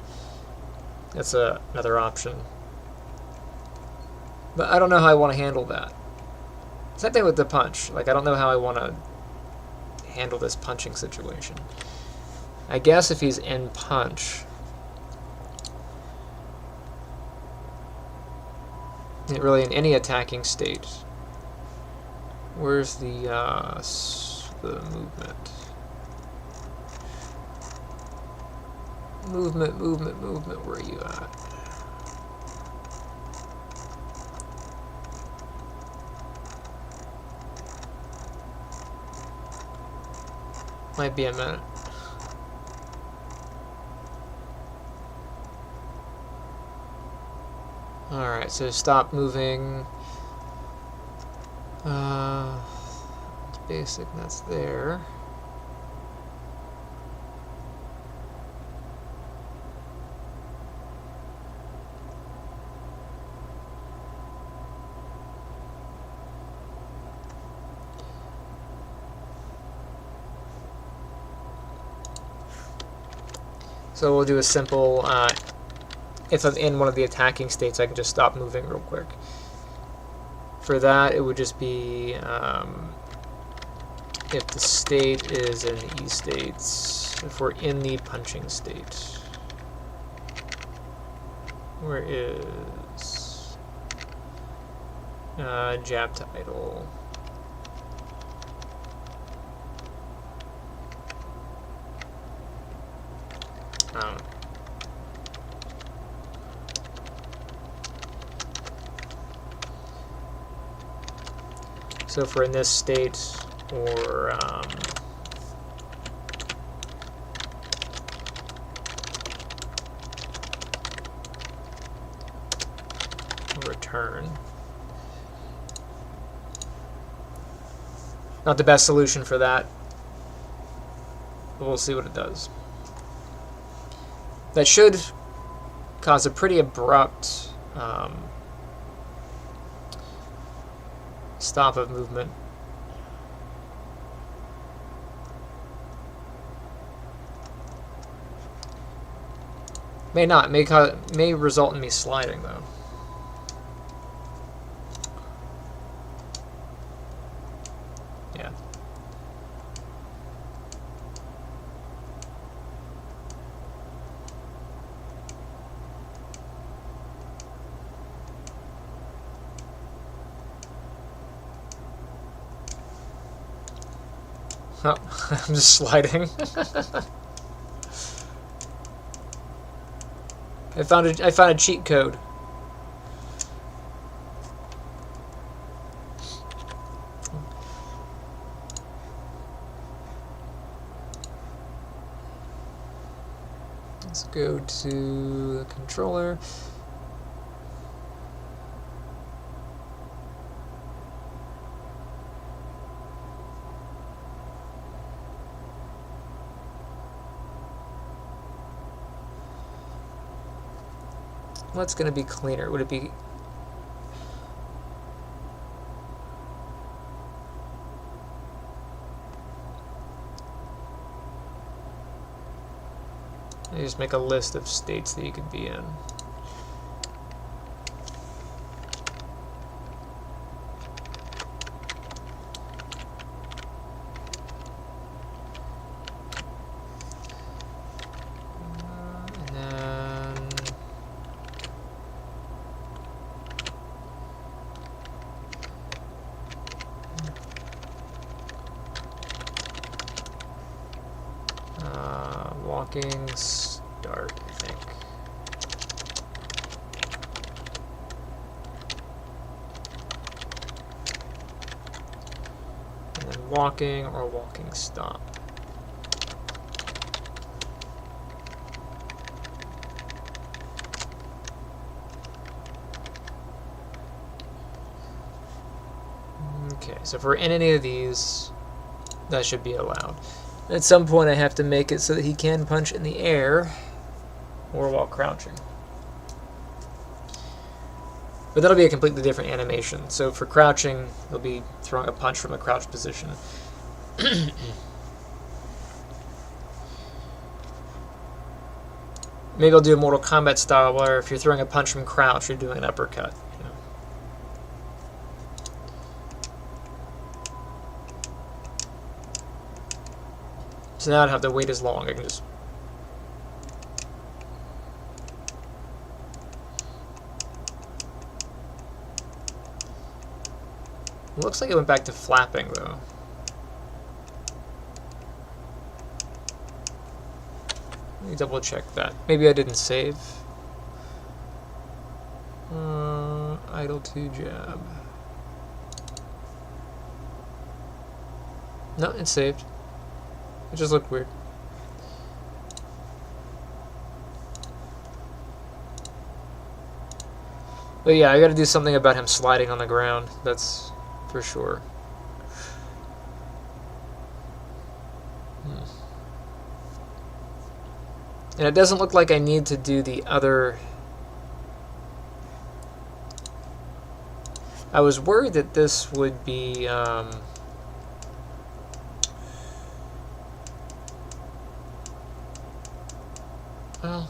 That's another option. But I don't know how I want to handle that. Same thing with the punch. Like, I don't know how I want to handle this punching situation. I guess if he's in punch, really in any attacking state, where's the movement? Movement, where are you at? Might be a minute. Alright, so stop moving. It's basic, that's there. So we'll do a simple, if I'm in one of the attacking states, I can just stop moving real quick. For that, it would just be if the state is in the E states, if we're in the punching state. Where is jab to idle? So if we're in this state, or return. Not the best solution for that, but we'll see what it does. That should cause a pretty abrupt stop of movement. May not. May result in me sliding, though. Yeah. Oh, I'm just sliding. I found a cheat code. Let's go to the controller. What's going to be cleaner? Would it be... I just make a list of states that you could be in. walking start, I think. And then walking or walking stop. Okay, so for any of these, that should be allowed. At some point I have to make it so that he can punch in the air or while crouching. But that'll be a completely different animation. So for crouching, he'll be throwing a punch from a crouch position. Maybe I'll do a Mortal Kombat style where if you're throwing a punch from crouch, you're doing an uppercut. So now I don't have to wait as long. I can just... It looks like it went back to flapping, though. Let me double check that. Maybe I didn't save. Idle to jab. No, it's saved. It just looked weird. But yeah, I gotta do something about him sliding on the ground. That's for sure. And it doesn't look like I need to do the other... I was worried that this would be... Well...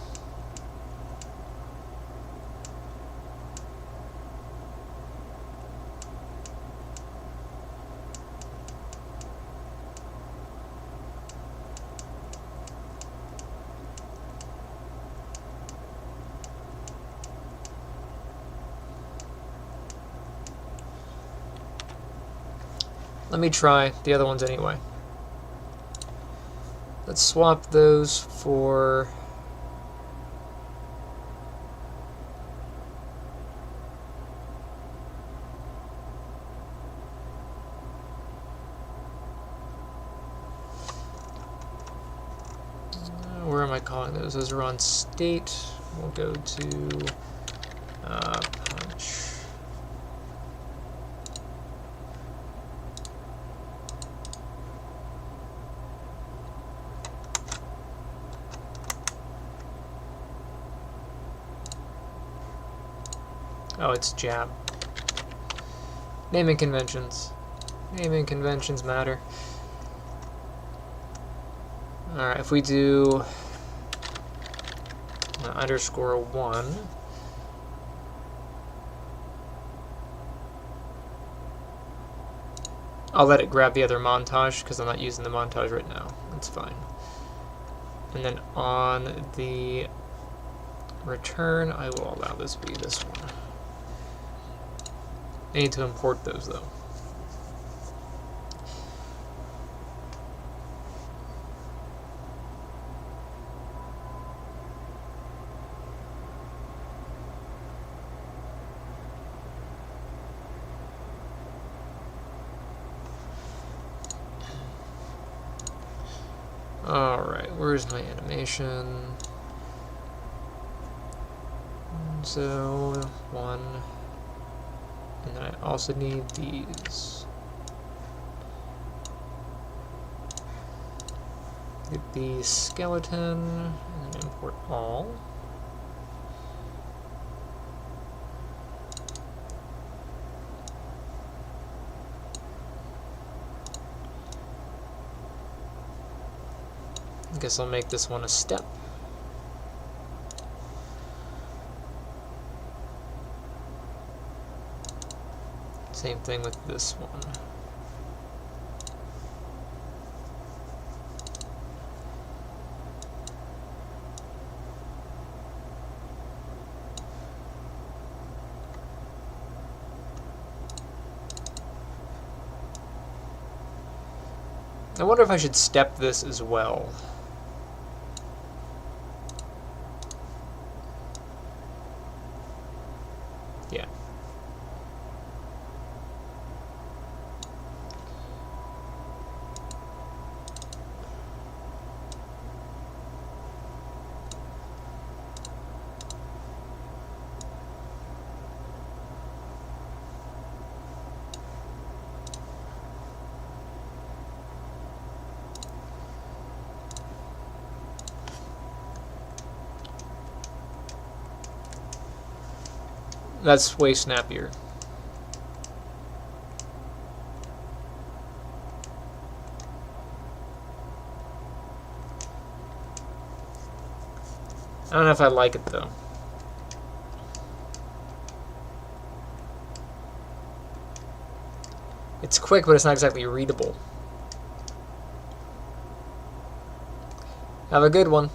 Let me try the other ones anyway. Let's swap those for... Where am I calling those? Those are on state. We'll go to punch. Oh, it's jab. Naming conventions. Naming conventions matter. Alright, if we do _1, I'll let it grab the other montage because I'm not using the montage right now. That's fine. And then on the return, I will allow this to be this one. I need to import those though. Alright, where's my animation? So, one. And then I also need these. Get the skeleton, and then import all. I guess I'll make this one a step. Same thing with this one. I wonder if I should step this as well. That's way snappier. I don't know if I like it though. It's quick, but it's not exactly readable. Have a good one.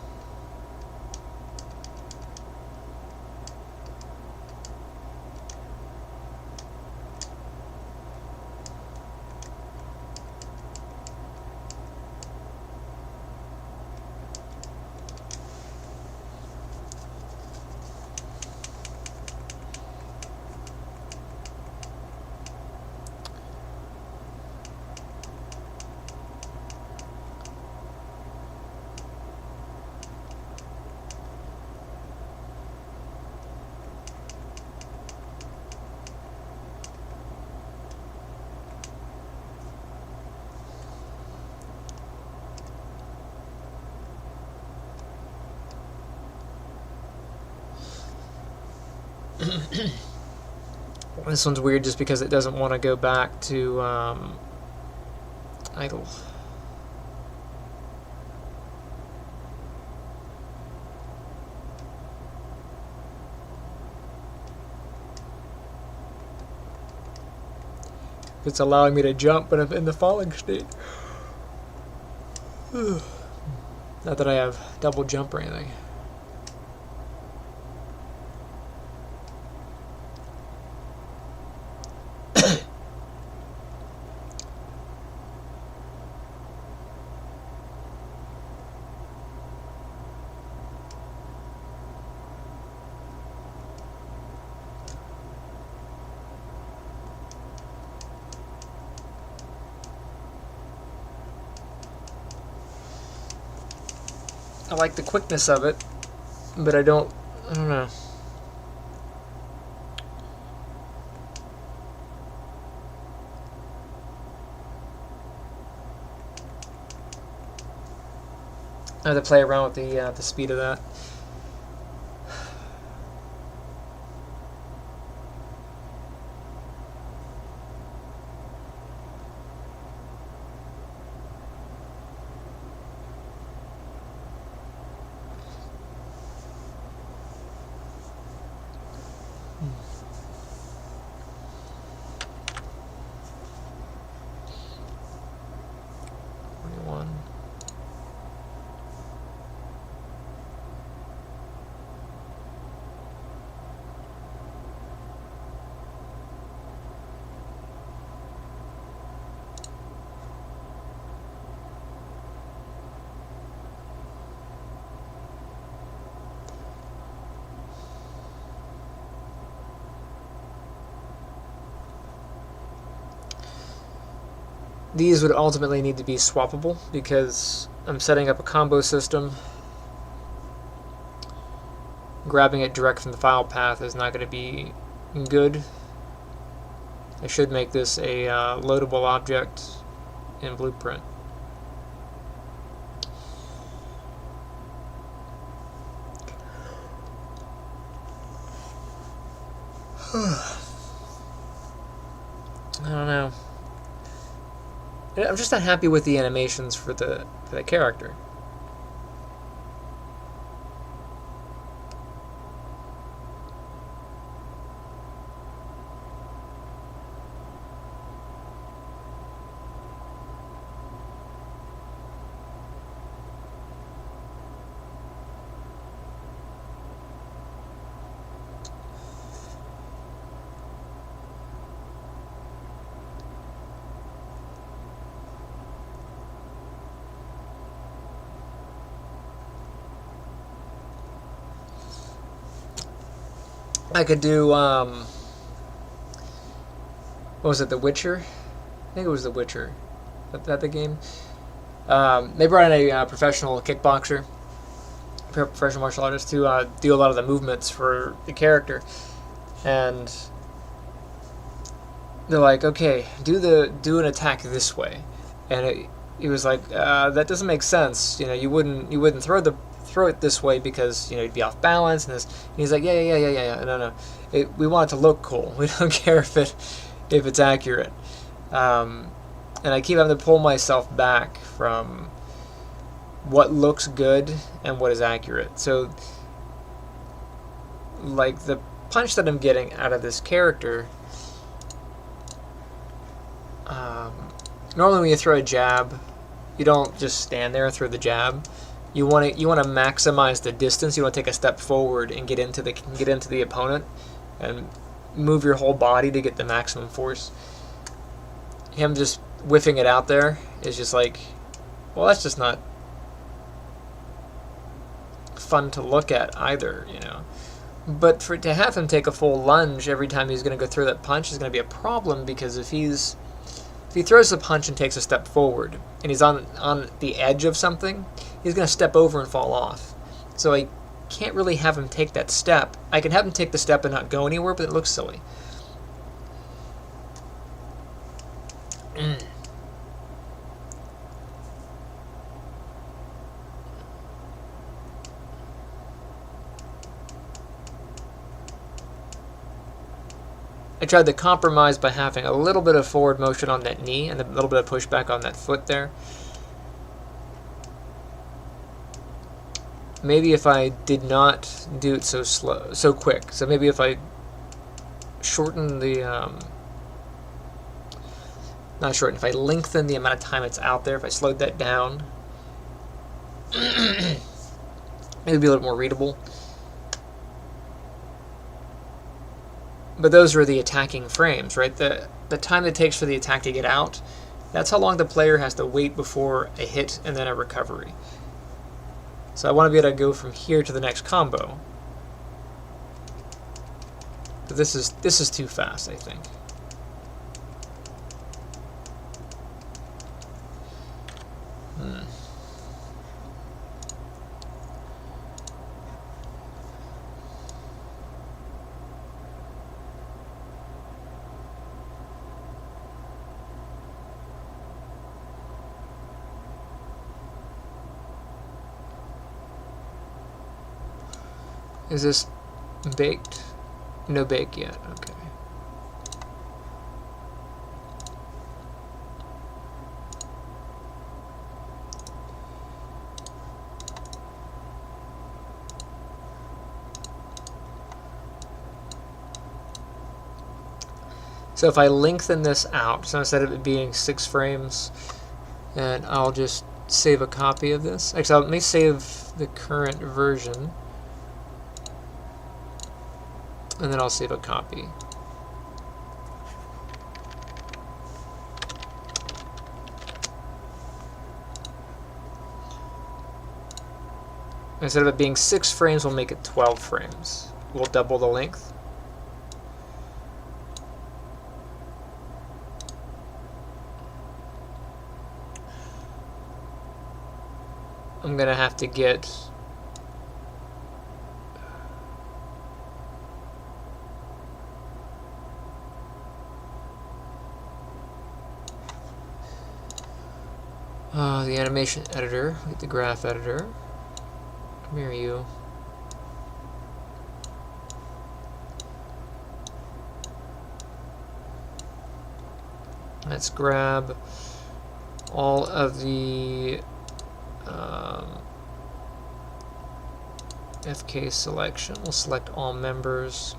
This one's weird just because it doesn't want to go back to idle. It's allowing me to jump, but I'm in the falling state. Not that I have double jump or anything. I like the quickness of it, but I don't know. I have to play around with the speed of that. These would ultimately need to be swappable because I'm setting up a combo system. Grabbing it direct from the file path is not going to be good. I should make this a loadable object in Blueprint. I don't know. I'm just not happy with the animations for the character. I could do, what was it, The Witcher? I think it was The Witcher. Is that the game? They brought in a professional kickboxer, professional martial artist, to do a lot of the movements for the character. And they're like, okay, do an attack this way. And it was like, that doesn't make sense. You know, you wouldn't throw throw it this way because, you know, you'd be off balance, and this. And he's like, yeah. No. We want it to look cool. We don't care if it's accurate. And I keep having to pull myself back from what looks good and what is accurate. So, like, the punch that I'm getting out of this character, normally when you throw a jab, you don't just stand there and throw the jab. You want to maximize the distance. You want to take a step forward and get into the opponent and move your whole body to get the maximum force. Him just whiffing it out there is just like, well, that's just not fun to look at either, you know. But to have him take a full lunge every time he's going to go throw that punch is going to be a problem, because if he throws a punch and takes a step forward and he's on the edge of something, he's going to step over and fall off. So I can't really have him take that step. I can have him take the step and not go anywhere, but it looks silly. I tried to compromise by having a little bit of forward motion on that knee and a little bit of pushback on that foot there. Maybe if I did not do it so quick. So maybe if I shorten the, if I lengthen the amount of time it's out there, if I slowed that down, it would be a little more readable. But those are the attacking frames, right? The time it takes for the attack to get out, that's how long the player has to wait before a hit and then a recovery. So I want to be able to go from here to the next combo. But this is too fast, I think. Is this baked? No bake yet, okay. So if I lengthen this out, so instead of it being 6 frames, and I'll just save a copy of this. Actually, let me save the current version. And then I'll save a copy. Instead of it being 6 frames, we'll make it 12 frames. We'll double the length. I'm gonna have to get the animation editor, get the graph editor. Come here, you. Let's grab all of the FK selection. We'll select all members.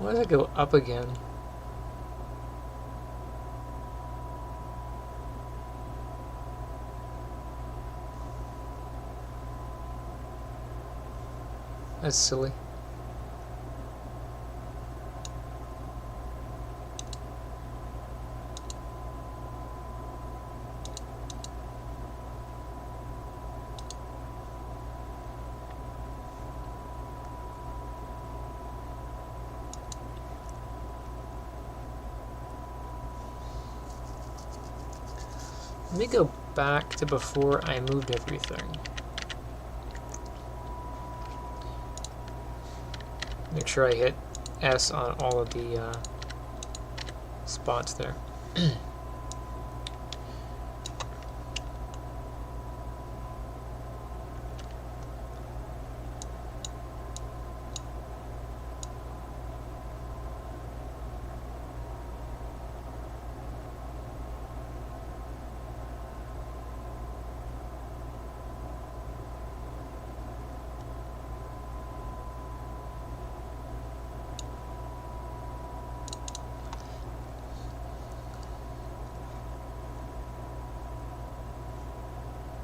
Why does it go up again? That's silly. Let me go back to before I moved everything. Make sure I hit S on all of the spots there.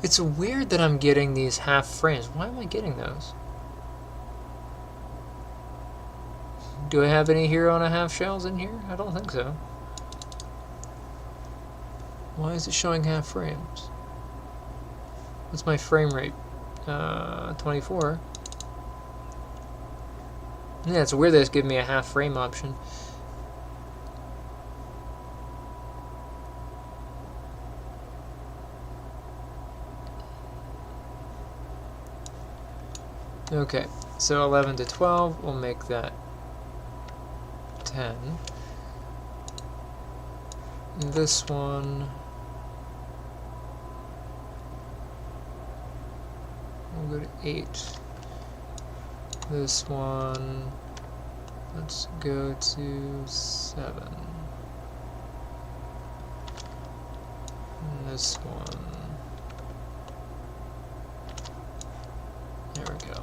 It's weird that I'm getting these half frames. Why am I getting those? Do I have any hero on a half shells in here? I don't think so. Why is it showing half frames? What's my frame rate? 24. Yeah, it's weird that it's giving me a half frame option. Okay, so 11 to 12, we'll make that 10. This one, we'll go to 8. This one, let's go to 7. And this one, there we go.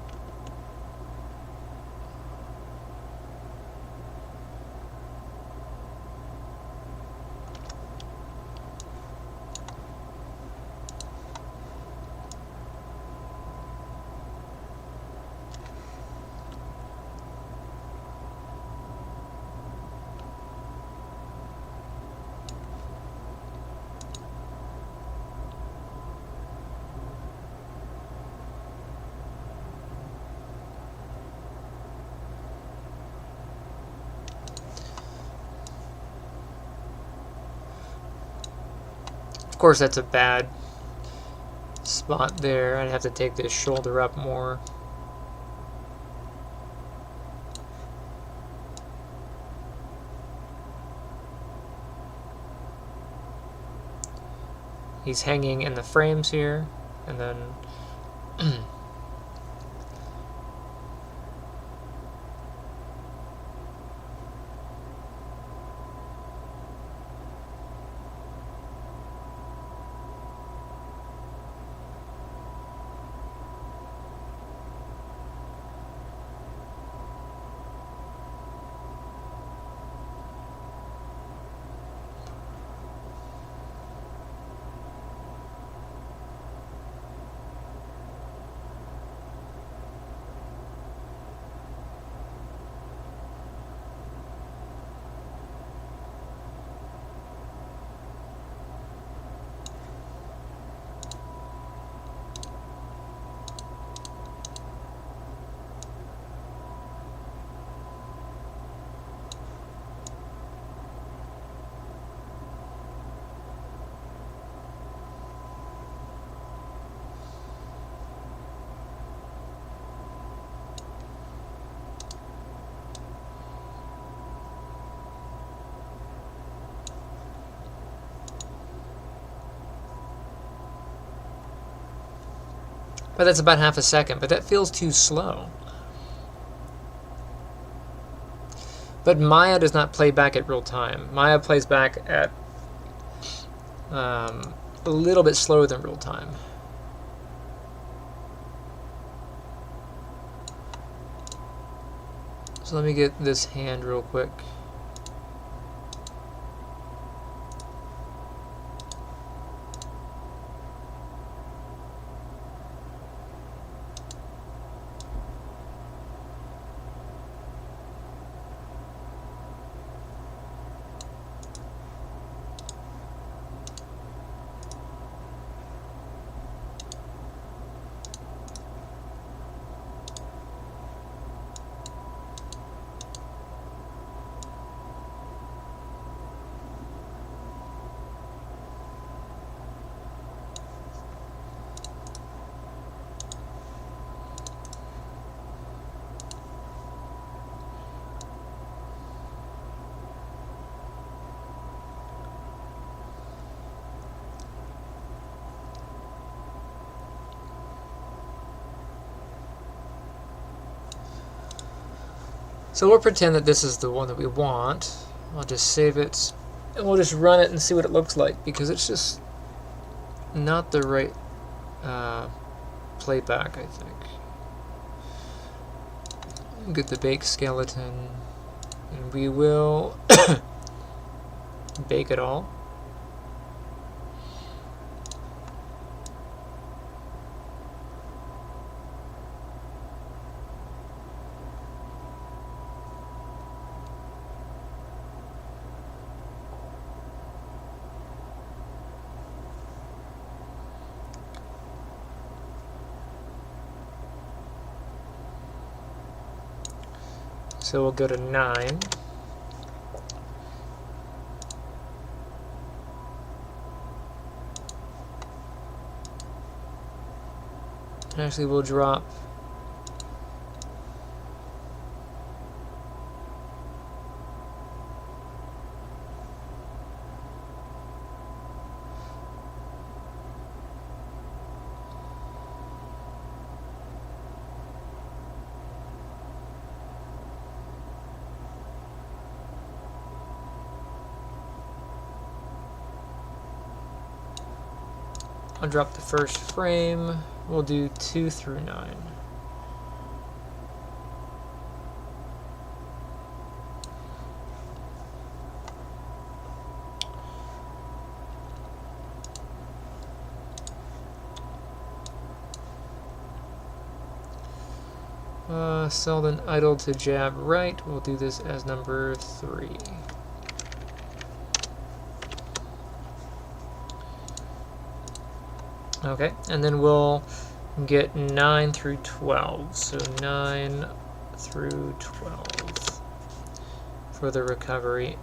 Of course, that's a bad spot there. I'd have to take this shoulder up more. He's hanging in the frames here, and then but that's about half a second, but that feels too slow. But Maya does not play back at real time. Maya plays back at a little bit slower than real time. So let me get this hand real quick. So we'll pretend that this is the one that we want. I'll just save it, and we'll just run it and see what it looks like, because it's just not the right playback, I think. Get the bake skeleton, and we will bake it all. So we'll go to 9. Actually, we'll drop I'll drop the first frame. We'll do 2 through 9. Selden idle to jab right. We'll do this as number 3. Okay, and then we'll get 9 through 12. So 9 through 12 for the recovery.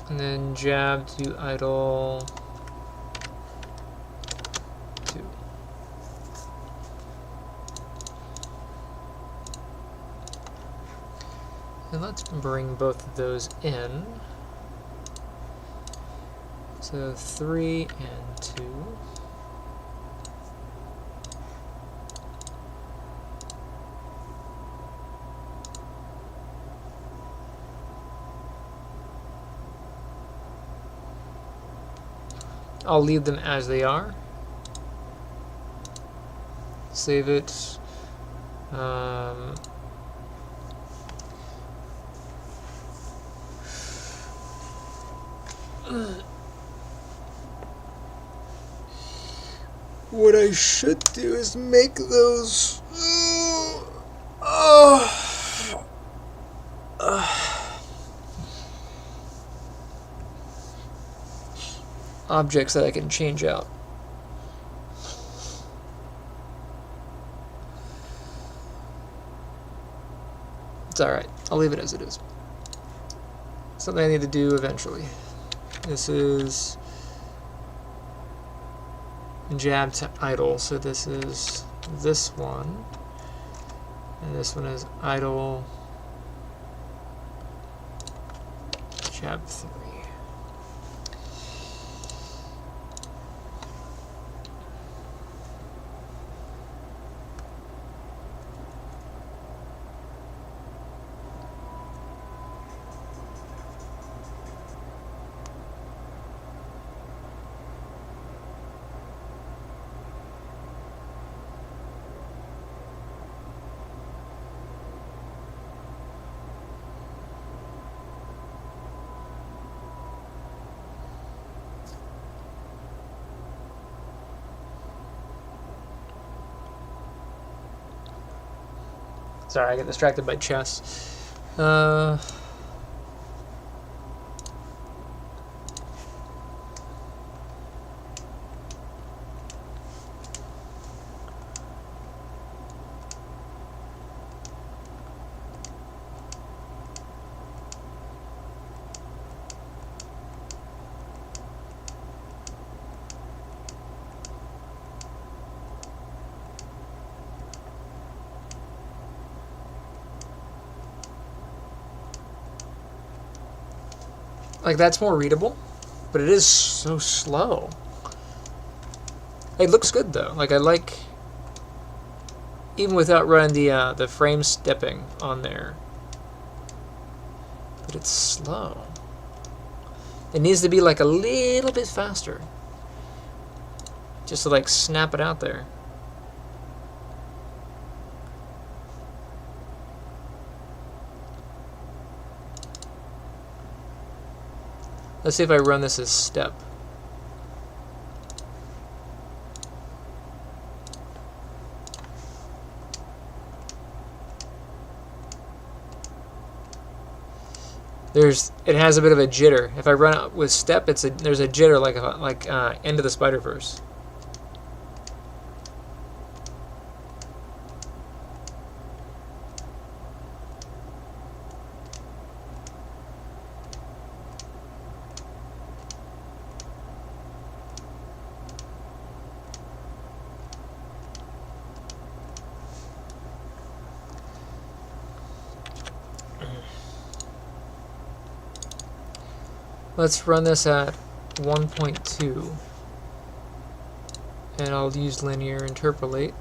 And then jab to idle 2. And let's bring both of those in. So 3 and 2. I'll leave them as they are. Save it. What I should do is make those objects that I can change out. It's alright. I'll leave it as it is. Something I need to do eventually. This is jab to idle, so this is this one, and this one is idle jab 3. Sorry, I get distracted by chess. Like, that's more readable, but it is so slow. It looks good, though. Like, I like, even without running the frame stepping on there, but it's slow. It needs to be, like, a little bit faster, just to, like, snap it out there. Let's see if I run this as step. It has a bit of a jitter. If I run it with step, there's a jitter like End of the Spider-Verse. Let's run this at 1.2, and I'll use linear interpolate.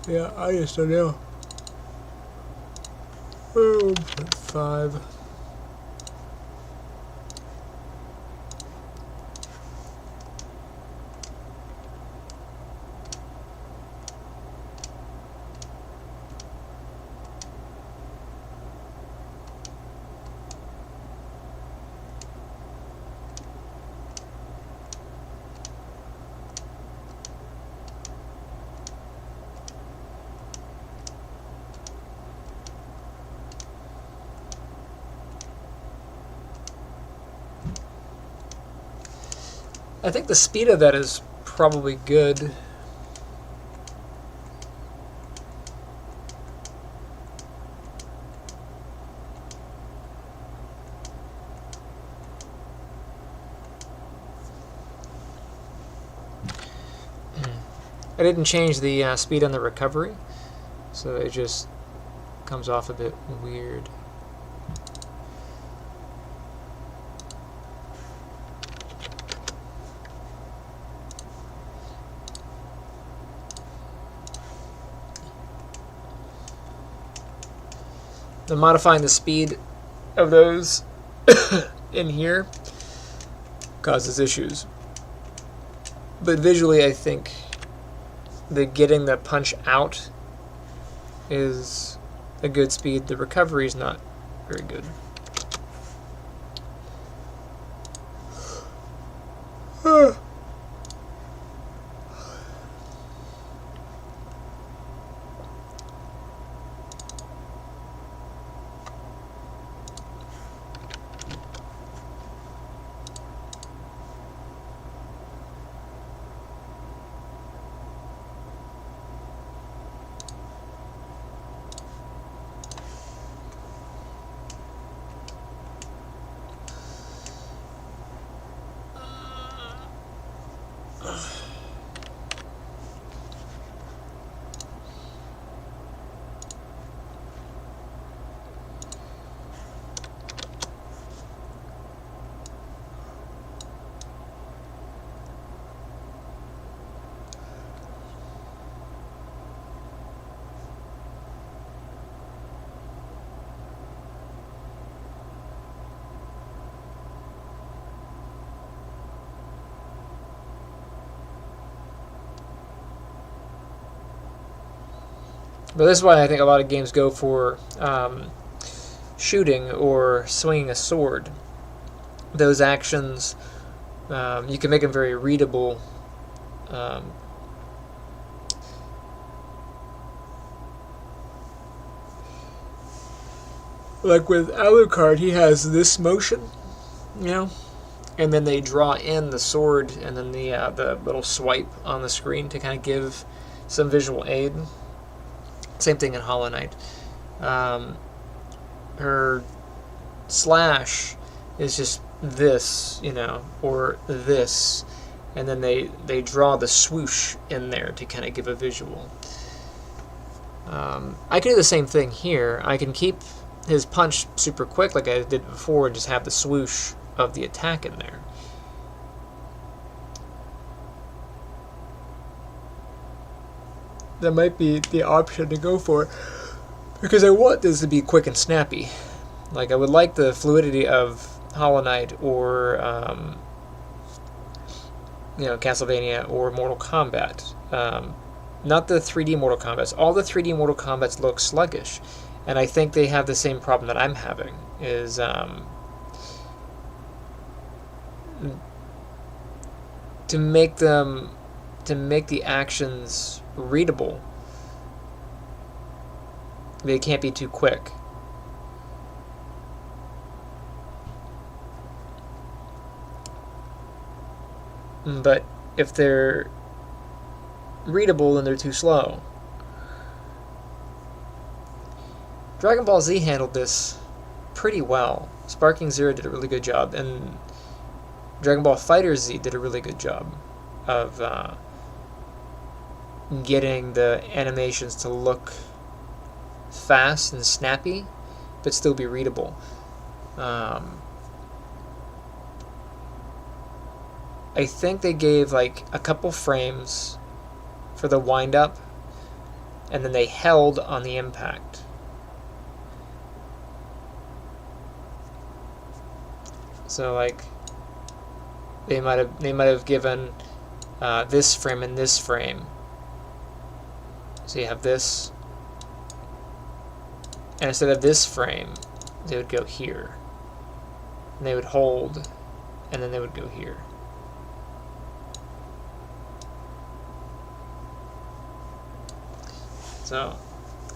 Yeah, I just don't know. 1.5. I think the speed of that is probably good. I didn't change the speed on the recovery, so it just comes off a bit weird. The modifying the speed of those in here causes issues. But visually, I think that getting the punch out is a good speed. The recovery is not very good. But this is why I think a lot of games go for shooting or swinging a sword. Those actions, you can make them very readable. Like with Alucard, he has this motion, and then they draw in the sword and then the little swipe on the screen to kind of give some visual aid. Same thing in Hollow Knight. Her slash is just this, or this, and then they draw the swoosh in there to kind of give a visual. I can do the same thing here. I can keep his punch super quick like I did before and just have the swoosh of the attack in there. That might be the option to go for, because I want this to be quick and snappy. Like, I would like the fluidity of Hollow Knight or Castlevania or Mortal Kombat. Not the 3D Mortal Kombats. All the 3D Mortal Kombats look sluggish, and I think they have the same problem that I'm having, is to make the actions readable, they can't be too quick. But if they're readable, then they're too slow. Dragon Ball Z handled this pretty well. Sparking Zero did a really good job, and Dragon Ball FighterZ did a really good job of getting the animations to look fast and snappy, but still be readable. I think they gave like a couple frames for the wind up, and then they held on the impact. So like they might have given this frame and this frame. So you have this, and instead of this frame, they would go here, and they would hold, and then they would go here. So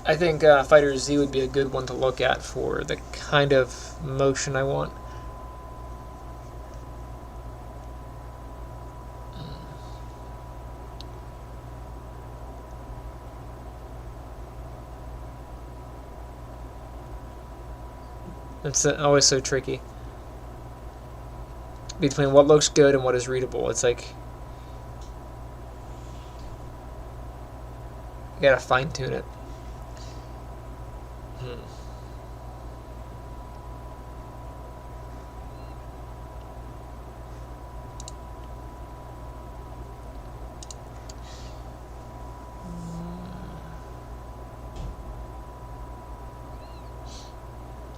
I think Fighter Z would be a good one to look at for the kind of motion I want. It's always so tricky between what looks good and what is readable. It's like you gotta fine tune it.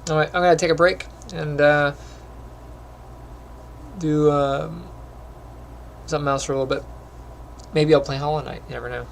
Alright, I'm gonna take a break and do something else for a little bit. Maybe I'll play Hollow Knight, you never know.